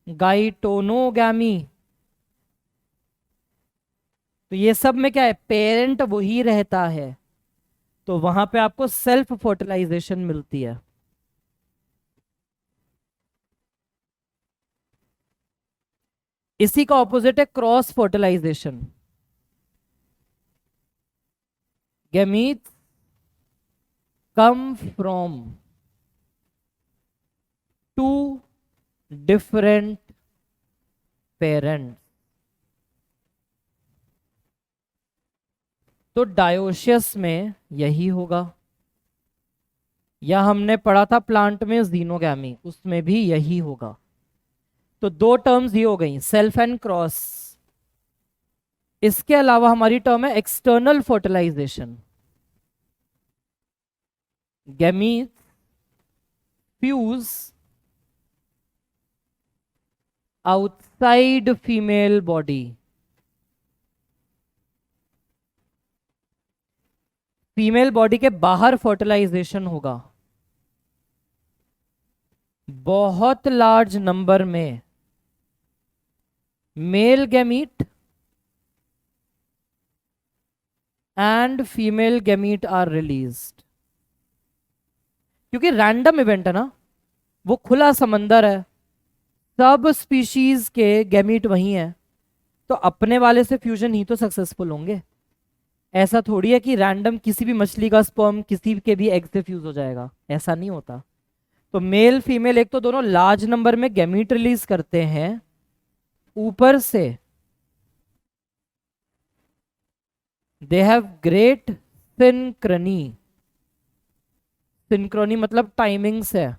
गाइटोनोगैमी। तो ये सब में क्या है, पेरेंट वही रहता है, तो वहां पे आपको सेल्फ फर्टिलाइजेशन मिलती है। इसी का ऑपोजिट है cross fertilization. Gametes come from two different parents. तो डायोशियस में यही होगा, या हमने पढ़ा था प्लांट में जीनोगैमी, उसमें भी यही होगा। तो दो टर्म्स ये हो गई, सेल्फ एंड क्रॉस। इसके अलावा हमारी टर्म है external fertilization. Gametes fuse outside female body. Female body के बाहर फर्टिलाइजेशन होगा, बहुत लार्ज नंबर में male gamete and female gamete are released. क्योंकि रैंडम इवेंट है ना, वो खुला समंदर है, सब स्पीशीज के गैमीट वही हैं, तो अपने वाले से फ्यूजन ही तो सक्सेसफुल होंगे। ऐसा थोड़ी है कि रैंडम किसी भी मछली का स्पर्म किसी के भी एग से फ्यूज हो जाएगा, ऐसा नहीं होता। तो मेल फीमेल एक तो दोनों लार्ज नंबर में गैमीट रिलीज करते हैं, ऊपर से they have great Synchrony. Synchrony मतलब टाइमिंग्स है,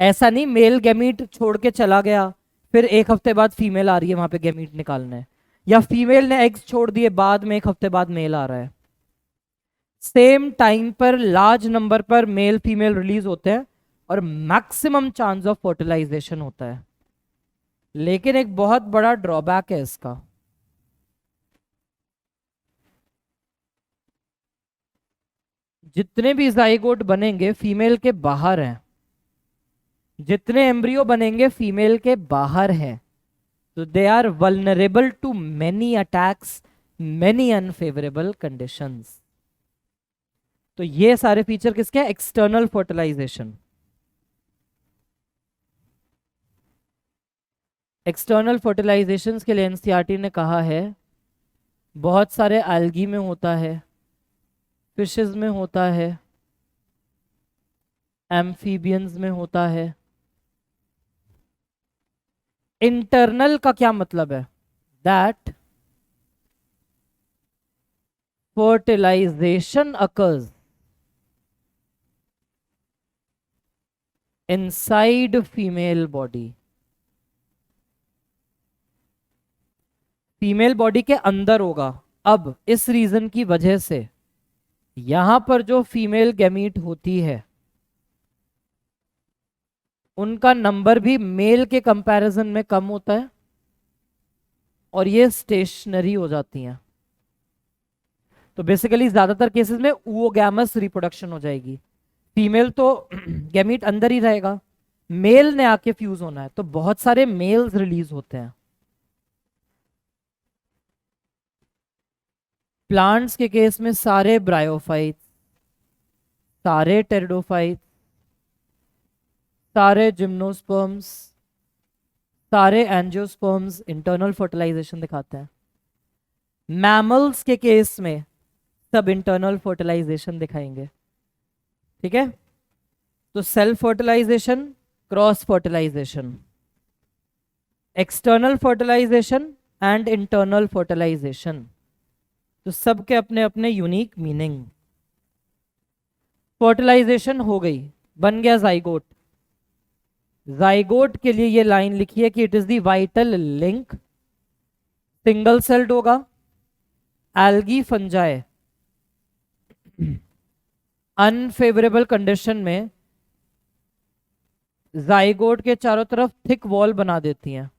ऐसा नहीं मेल गैमीट छोड़ के चला गया फिर एक हफ्ते बाद फीमेल आ रही है वहां पे गैमीट निकालना है, या फीमेल ने एग्स छोड़ दिए बाद में एक हफ्ते बाद मेल आ रहा है। सेम टाइम पर लार्ज नंबर पर मेल फीमेल रिलीज होते हैं और मैक्सिमम चांस ऑफ फर्टिलाइजेशन होता है। लेकिन एक बहुत बड़ा ड्रॉबैक है इसका, जितने भी जाइगोट बनेंगे फीमेल के बाहर हैं, जितने एम्ब्रियो बनेंगे फीमेल के बाहर हैं, तो they are vulnerable to many attacks, many unfavourable conditions. तो ये सारे फीचर किसके हैं, एक्सटर्नल फर्टिलाइजेशन। एक्सटर्नल फर्टिलाइजेशंस के लिए एनसीईआरटी ने कहा है बहुत सारे एल्गी में होता है, फिशेस में होता है, एम्फीबियंस में होता है। इंटरनल का क्या मतलब है? That fertilization occurs inside female body। Female body के अंदर होगा। अब इस रीजन की वजह से यहां पर जो फीमेल गैमीट होती है उनका नंबर भी मेल के कंपैरिजन में कम होता है और ये स्टेशनरी हो जाती हैं। तो बेसिकली ज्यादातर केसेस में oogamous रिप्रोडक्शन हो जाएगी। फीमेल तो गैमीट अंदर ही रहेगा, मेल ने आके फ्यूज होना है, तो बहुत सारे मेल्स रिलीज होते हैं। प्लांट्स के केस में सारे ब्रायोफाइट्स, सारे टेरिडोफाइट्स, सारे जिम्नोस्पर्म्स, सारे एंजियोस्पर्म्स इंटरनल फर्टिलाइजेशन दिखाते हैं। मैमल्स के केस में सब इंटरनल फर्टिलाइजेशन दिखाएंगे। ठीक है, तो self fertilization, cross fertilization, external fertilization and internal fertilization, तो सबके अपने अपने यूनिक मीनिंग। फर्टिलाइजेशन हो गई, बन गया जाइगोट। जाइगोट के लिए ये लाइन लिखी है कि it is the vital link, single celled होगा, एल्गी फंजाई अनफेवरेबल कंडीशन में जाइगोट के चारों तरफ थिक वॉल बना देती हैं।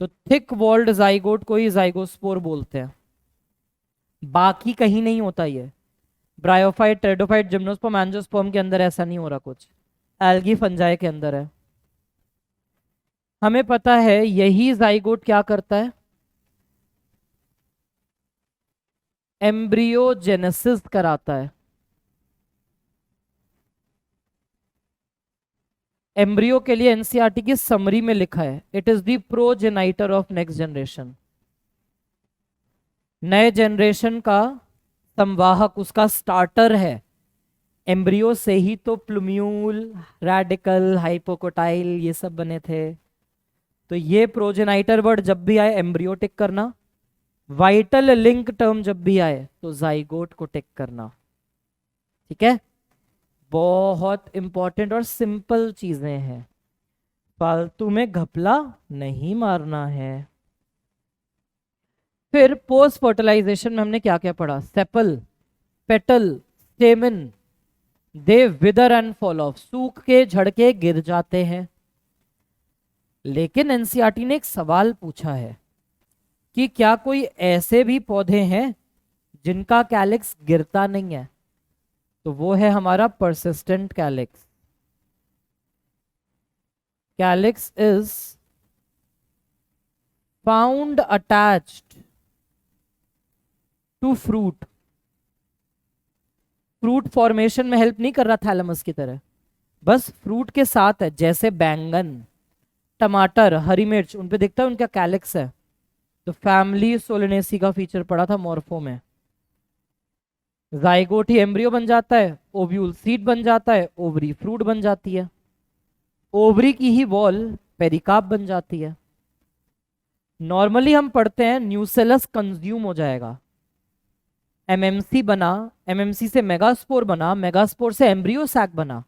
तो थिक वॉल्ड जाइगोट को ही जाइगोस्पोर बोलते हैं। बाकी कहीं नहीं होता ये। ब्रायोफाइट, टेरिडोफाइट, जिम्नोस्पर्म, एंजियोस्पर्म के अंदर ऐसा नहीं हो रहा कुछ, एल्गी फंजाई के अंदर है। हमें पता है यही जाइगोट क्या करता है, एम्ब्रियोजेनेसिस कराता है। एम्ब्रियो के लिए एनसीईआरटी की समरी में लिखा है it is the progenitor of next generation. नए जनरेशन का संवाहक, उसका स्टार्टर है। एम्ब्रियो से ही तो प्लूम्यूल, रेडिकल, हाइपोकोटाइल ये सब बने थे। तो ये प्रोजेनाइटर वर्ड जब भी आए एम्ब्रियो टिक करना, वाइटल लिंक टर्म जब भी आए तो जाइगोट को टिक करना। ठीक है, बहुत इंपॉर्टेंट और सिंपल चीजें हैं, फालतू में घपला नहीं मारना है। फिर पोस्ट फर्टिलाइजेशन में हमने क्या क्या पढ़ा? Sepal, petal, stamen, they wither and fall off, सूख के झड़ के गिर जाते हैं। लेकिन एनसीईआरटी ने एक सवाल पूछा है कि क्या कोई ऐसे भी पौधे हैं जिनका कैलिक्स गिरता नहीं है? तो वो है हमारा persistent calyx. Calyx is found attached to fruit. Fruit formation में हेल्प नहीं कर रहा थैलेमस की तरह, बस फ्रूट के साथ है। जैसे बैंगन, टमाटर, हरी मिर्च, उन पे दिखता है उनका कैलिक्स है। तो फैमिली सोलेनेसी का फीचर पढ़ा था मॉर्फो में। जाइगोट ही एम्ब्रियो बन जाता है, ओव्यूल सीड बन जाता है, ओवरी फ्रूट बन जाती है, ओवरी की ही वॉल पेरिकार्प बन जाती है। नॉर्मली हम पढ़ते हैं न्यूसेलस कंज्यूम हो जाएगा, एमएमसी बना, एमएमसी से मेगास्पोर बना, मेगास्पोर से एम्ब्रियो सैक बना।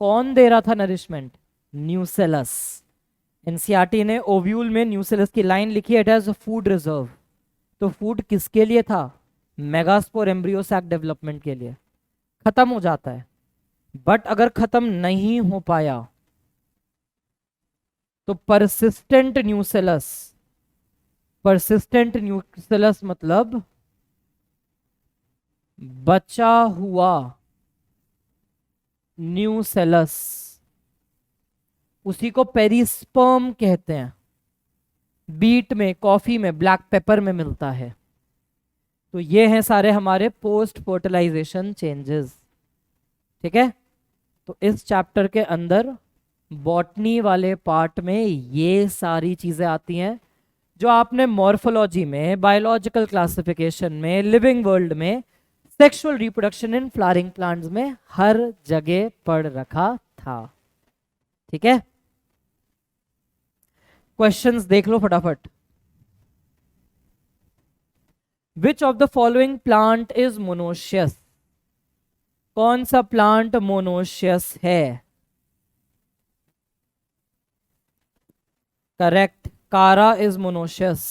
कौन दे रहा था नरिशमेंट? न्यूसेलस। एनसीईआरटी ने ओव्यूल में न्यूसेलस की लाइन लिखी है, it has a food reserve. तो फूड किसके लिए था? मेगास्पोर एम्ब्रियो सैक डेवलपमेंट के लिए। खत्म हो जाता है, बट अगर खत्म नहीं हो पाया तो परसिस्टेंट न्यूसेलस, परसिस्टेंट न्यूसेलस मतलब बचा हुआ न्यूसेलस, उसी को पेरिस्पर्म कहते हैं। बीट में, कॉफी में, ब्लैक पेपर में मिलता है। तो ये हैं सारे हमारे पोस्ट फर्टिलाइजेशन चेंजेस। ठीक है, तो इस चैप्टर के अंदर बॉटनी वाले पार्ट में ये सारी चीजें आती हैं जो आपने मॉर्फोलॉजी में, बायोलॉजिकल क्लासिफिकेशन में, लिविंग वर्ल्ड में, sexual reproduction in flowering plants में हर जगह पढ़ रखा था। ठीक है, क्वेश्चंस देख लो फटाफट। विच of the following plant is monoecious? कौन सा प्लांट मोनोशियस है? करेक्ट, कारा इज मोनोशियस।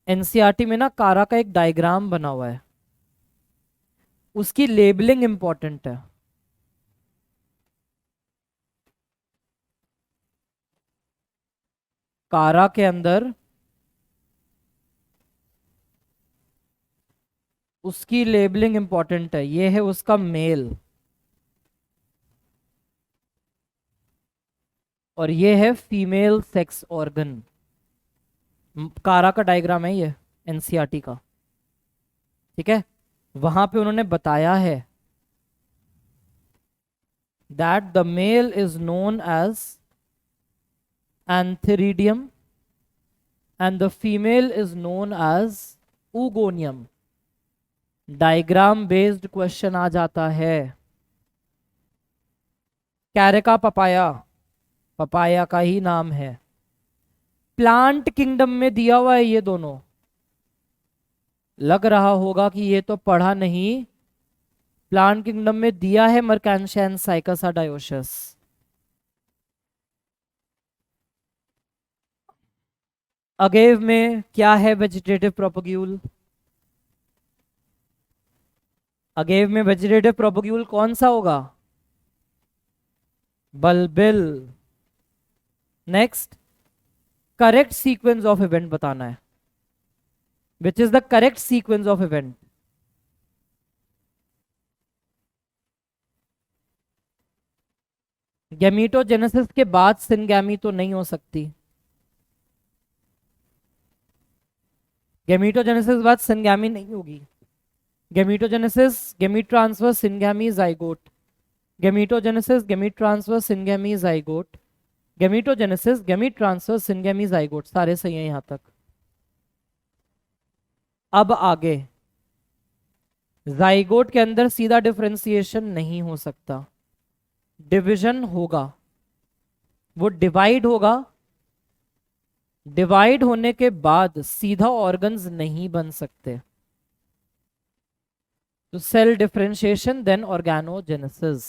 एनसीईआरटी में ना कारा का एक डायग्राम बना हुआ है, उसकी लेबलिंग इंपॉर्टेंट है। कारा के अंदर उसकी लेबलिंग इंपॉर्टेंट है। ये है उसका मेल और ये है फीमेल सेक्स ऑर्गन। कारा का डायग्राम है ये एनसीईआरटी का। ठीक है, वहां पे उन्होंने बताया है that the male is known as antheridium and the female is known as oogonium. Diagram based question आ जाता है। कैरेका पपाया, पपाया का ही नाम है। प्लांट किंगडम में दिया हुआ है ये दोनों। लग रहा होगा कि ये तो पढ़ा नहीं, प्लांट किंगडम में दिया है मर्कैंशिया साइकस डायोसिस। अगेव में क्या है? Vegetative propagule. अगेव में वेजिटेटिव प्रोपोग्यूल कौन सा होगा? Bulbil. Next, correct sequence of event बताना है। Which is the correct sequence of event? Gametogenesis के बाद सिनगैमी तो नहीं हो सकती। गैमीटोजेनेसिस के बाद सिनगैमी नहीं होगी। Gametogenesis, gamete transfer, syngamy, zygote. Gametogenesis, gamete transfer, syngamy, zygote. Gametogenesis, gamete transfer, syngamy, zygote. सारे सही हैं यहां तक। अब आगे, जाइगोट के अंदर सीधा डिफरेंशिएशन नहीं हो सकता, डिवीजन होगा। वो डिवाइड होगा, डिवाइड होने के बाद सीधा ऑर्गन्स नहीं बन सकते। तो सेल डिफरेंशिएशन देन ऑर्गेनोजेनेसिस।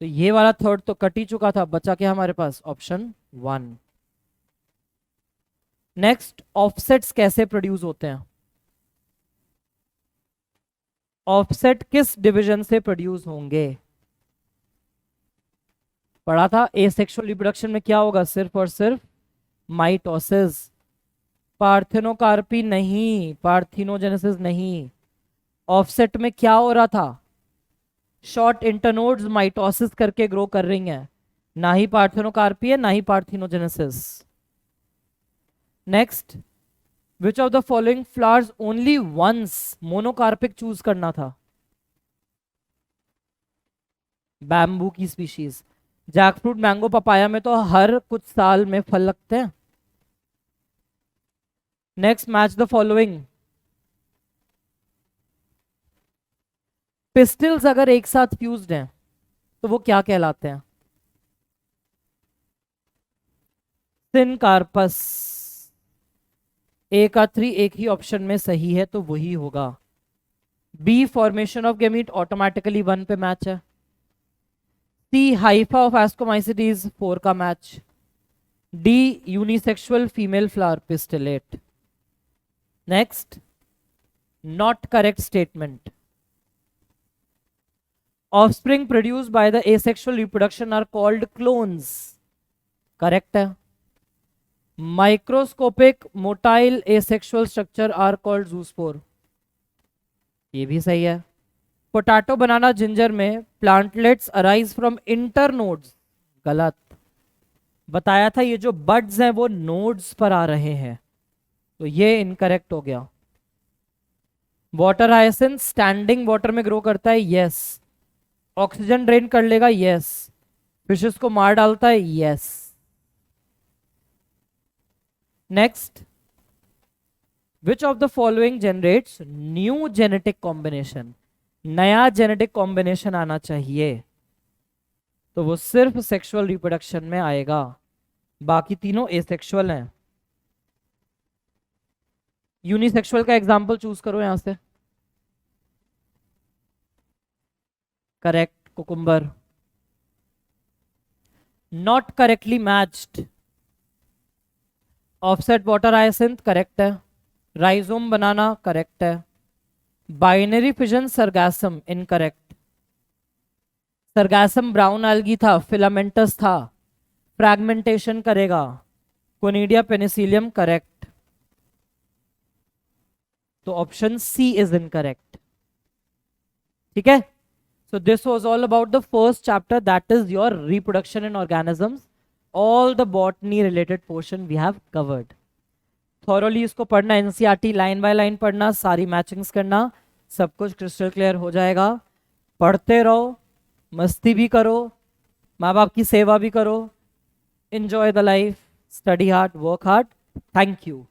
तो ये वाला थर्ड तो कट ही चुका था, बचा क्या हमारे पास? ऑप्शन 1। नेक्स्ट, ऑफसेट्स कैसे प्रोड्यूस होते हैं? ऑफसेट किस डिवीजन से प्रोड्यूस होंगे? पढ़ा था एसेक्सुअल रिप्रोडक्शन में क्या होगा? सिर्फ और सिर्फ माइटोसिस। पार्थिनोकार्पी नहीं, पार्थिनोजेनेसिस नहीं। ऑफसेट में क्या हो रहा था? शॉर्ट इंटरनोड्स माइटोसिस करके ग्रो कर रही हैं। ना ही पार्थिनोकार्पी है, ना ही parthenogenesis. Next, which of the following flowers only once monocarpic choose करना था? बैम्बू की स्पीशीज। जैकफ्रूट, मैंगो, पपाया में तो हर कुछ साल में फल लगते हैं। Next, match the following. Pistols अगर एक साथ फ्यूज्ड हैं तो वो क्या कहलाते हैं? सिनकार्पस। ए का 3 एक ही ऑप्शन में सही है तो वही होगा। B, formation of gamete, automatically 1 पे मैच है। सी, हाइफा ऑफ एस्कोमाइसिटीज 4 का match. D, unisexual female flower, pistillate. Next, not correct statement. Offspring produced by the asexual reproduction are called clones. Correct है। Microscopic motile asexual structure are called zoospore. ये भी सही है। Potato, banana, ginger में plantlets arise from internodes. गलत। बताया था ये जो बड्स हैं वो नोड्स पर आ रहे हैं, तो ये इनकरेक्ट हो गया। वाटर हायसिंथ स्टैंडिंग वाटर में ग्रो करता है, यस। ऑक्सीजन ड्रेन कर लेगा, यस। फिशेस को मार डालता है, yes. Next, which of the following generates new genetic combination? नया जेनेटिक कॉम्बिनेशन आना चाहिए तो वो सिर्फ सेक्सुअल रिप्रोडक्शन में आएगा, बाकी तीनों एसेक्सुअल हैं। यूनिसेक्सुअल का एग्जांपल चूज करो यहां से। Correct, cucumber. Not correctly matched, offset water hyacinth correct है। राइजोम बनाना करेक्ट है। Binary fission sargassum incorrect. Sargassum brown algae था, फिलामेंटस था, फ्रैगमेंटेशन करेगा। Conidia Penicillium correct. तो ऑप्शन सी इज इनकरेक्ट। ठीक है, so this was all about the first chapter, that is your reproduction in organisms. All the botany related portion we have covered. Thoroughly इसको पढ़ना, NCERT line by line पढ़ना, सारी matchings करना, सब कुछ crystal clear हो जाएगा। पढ़ते रहो, मस्ती भी करो, माँ बाप की सेवा भी करो। Enjoy the life, study hard, work hard. Thank you.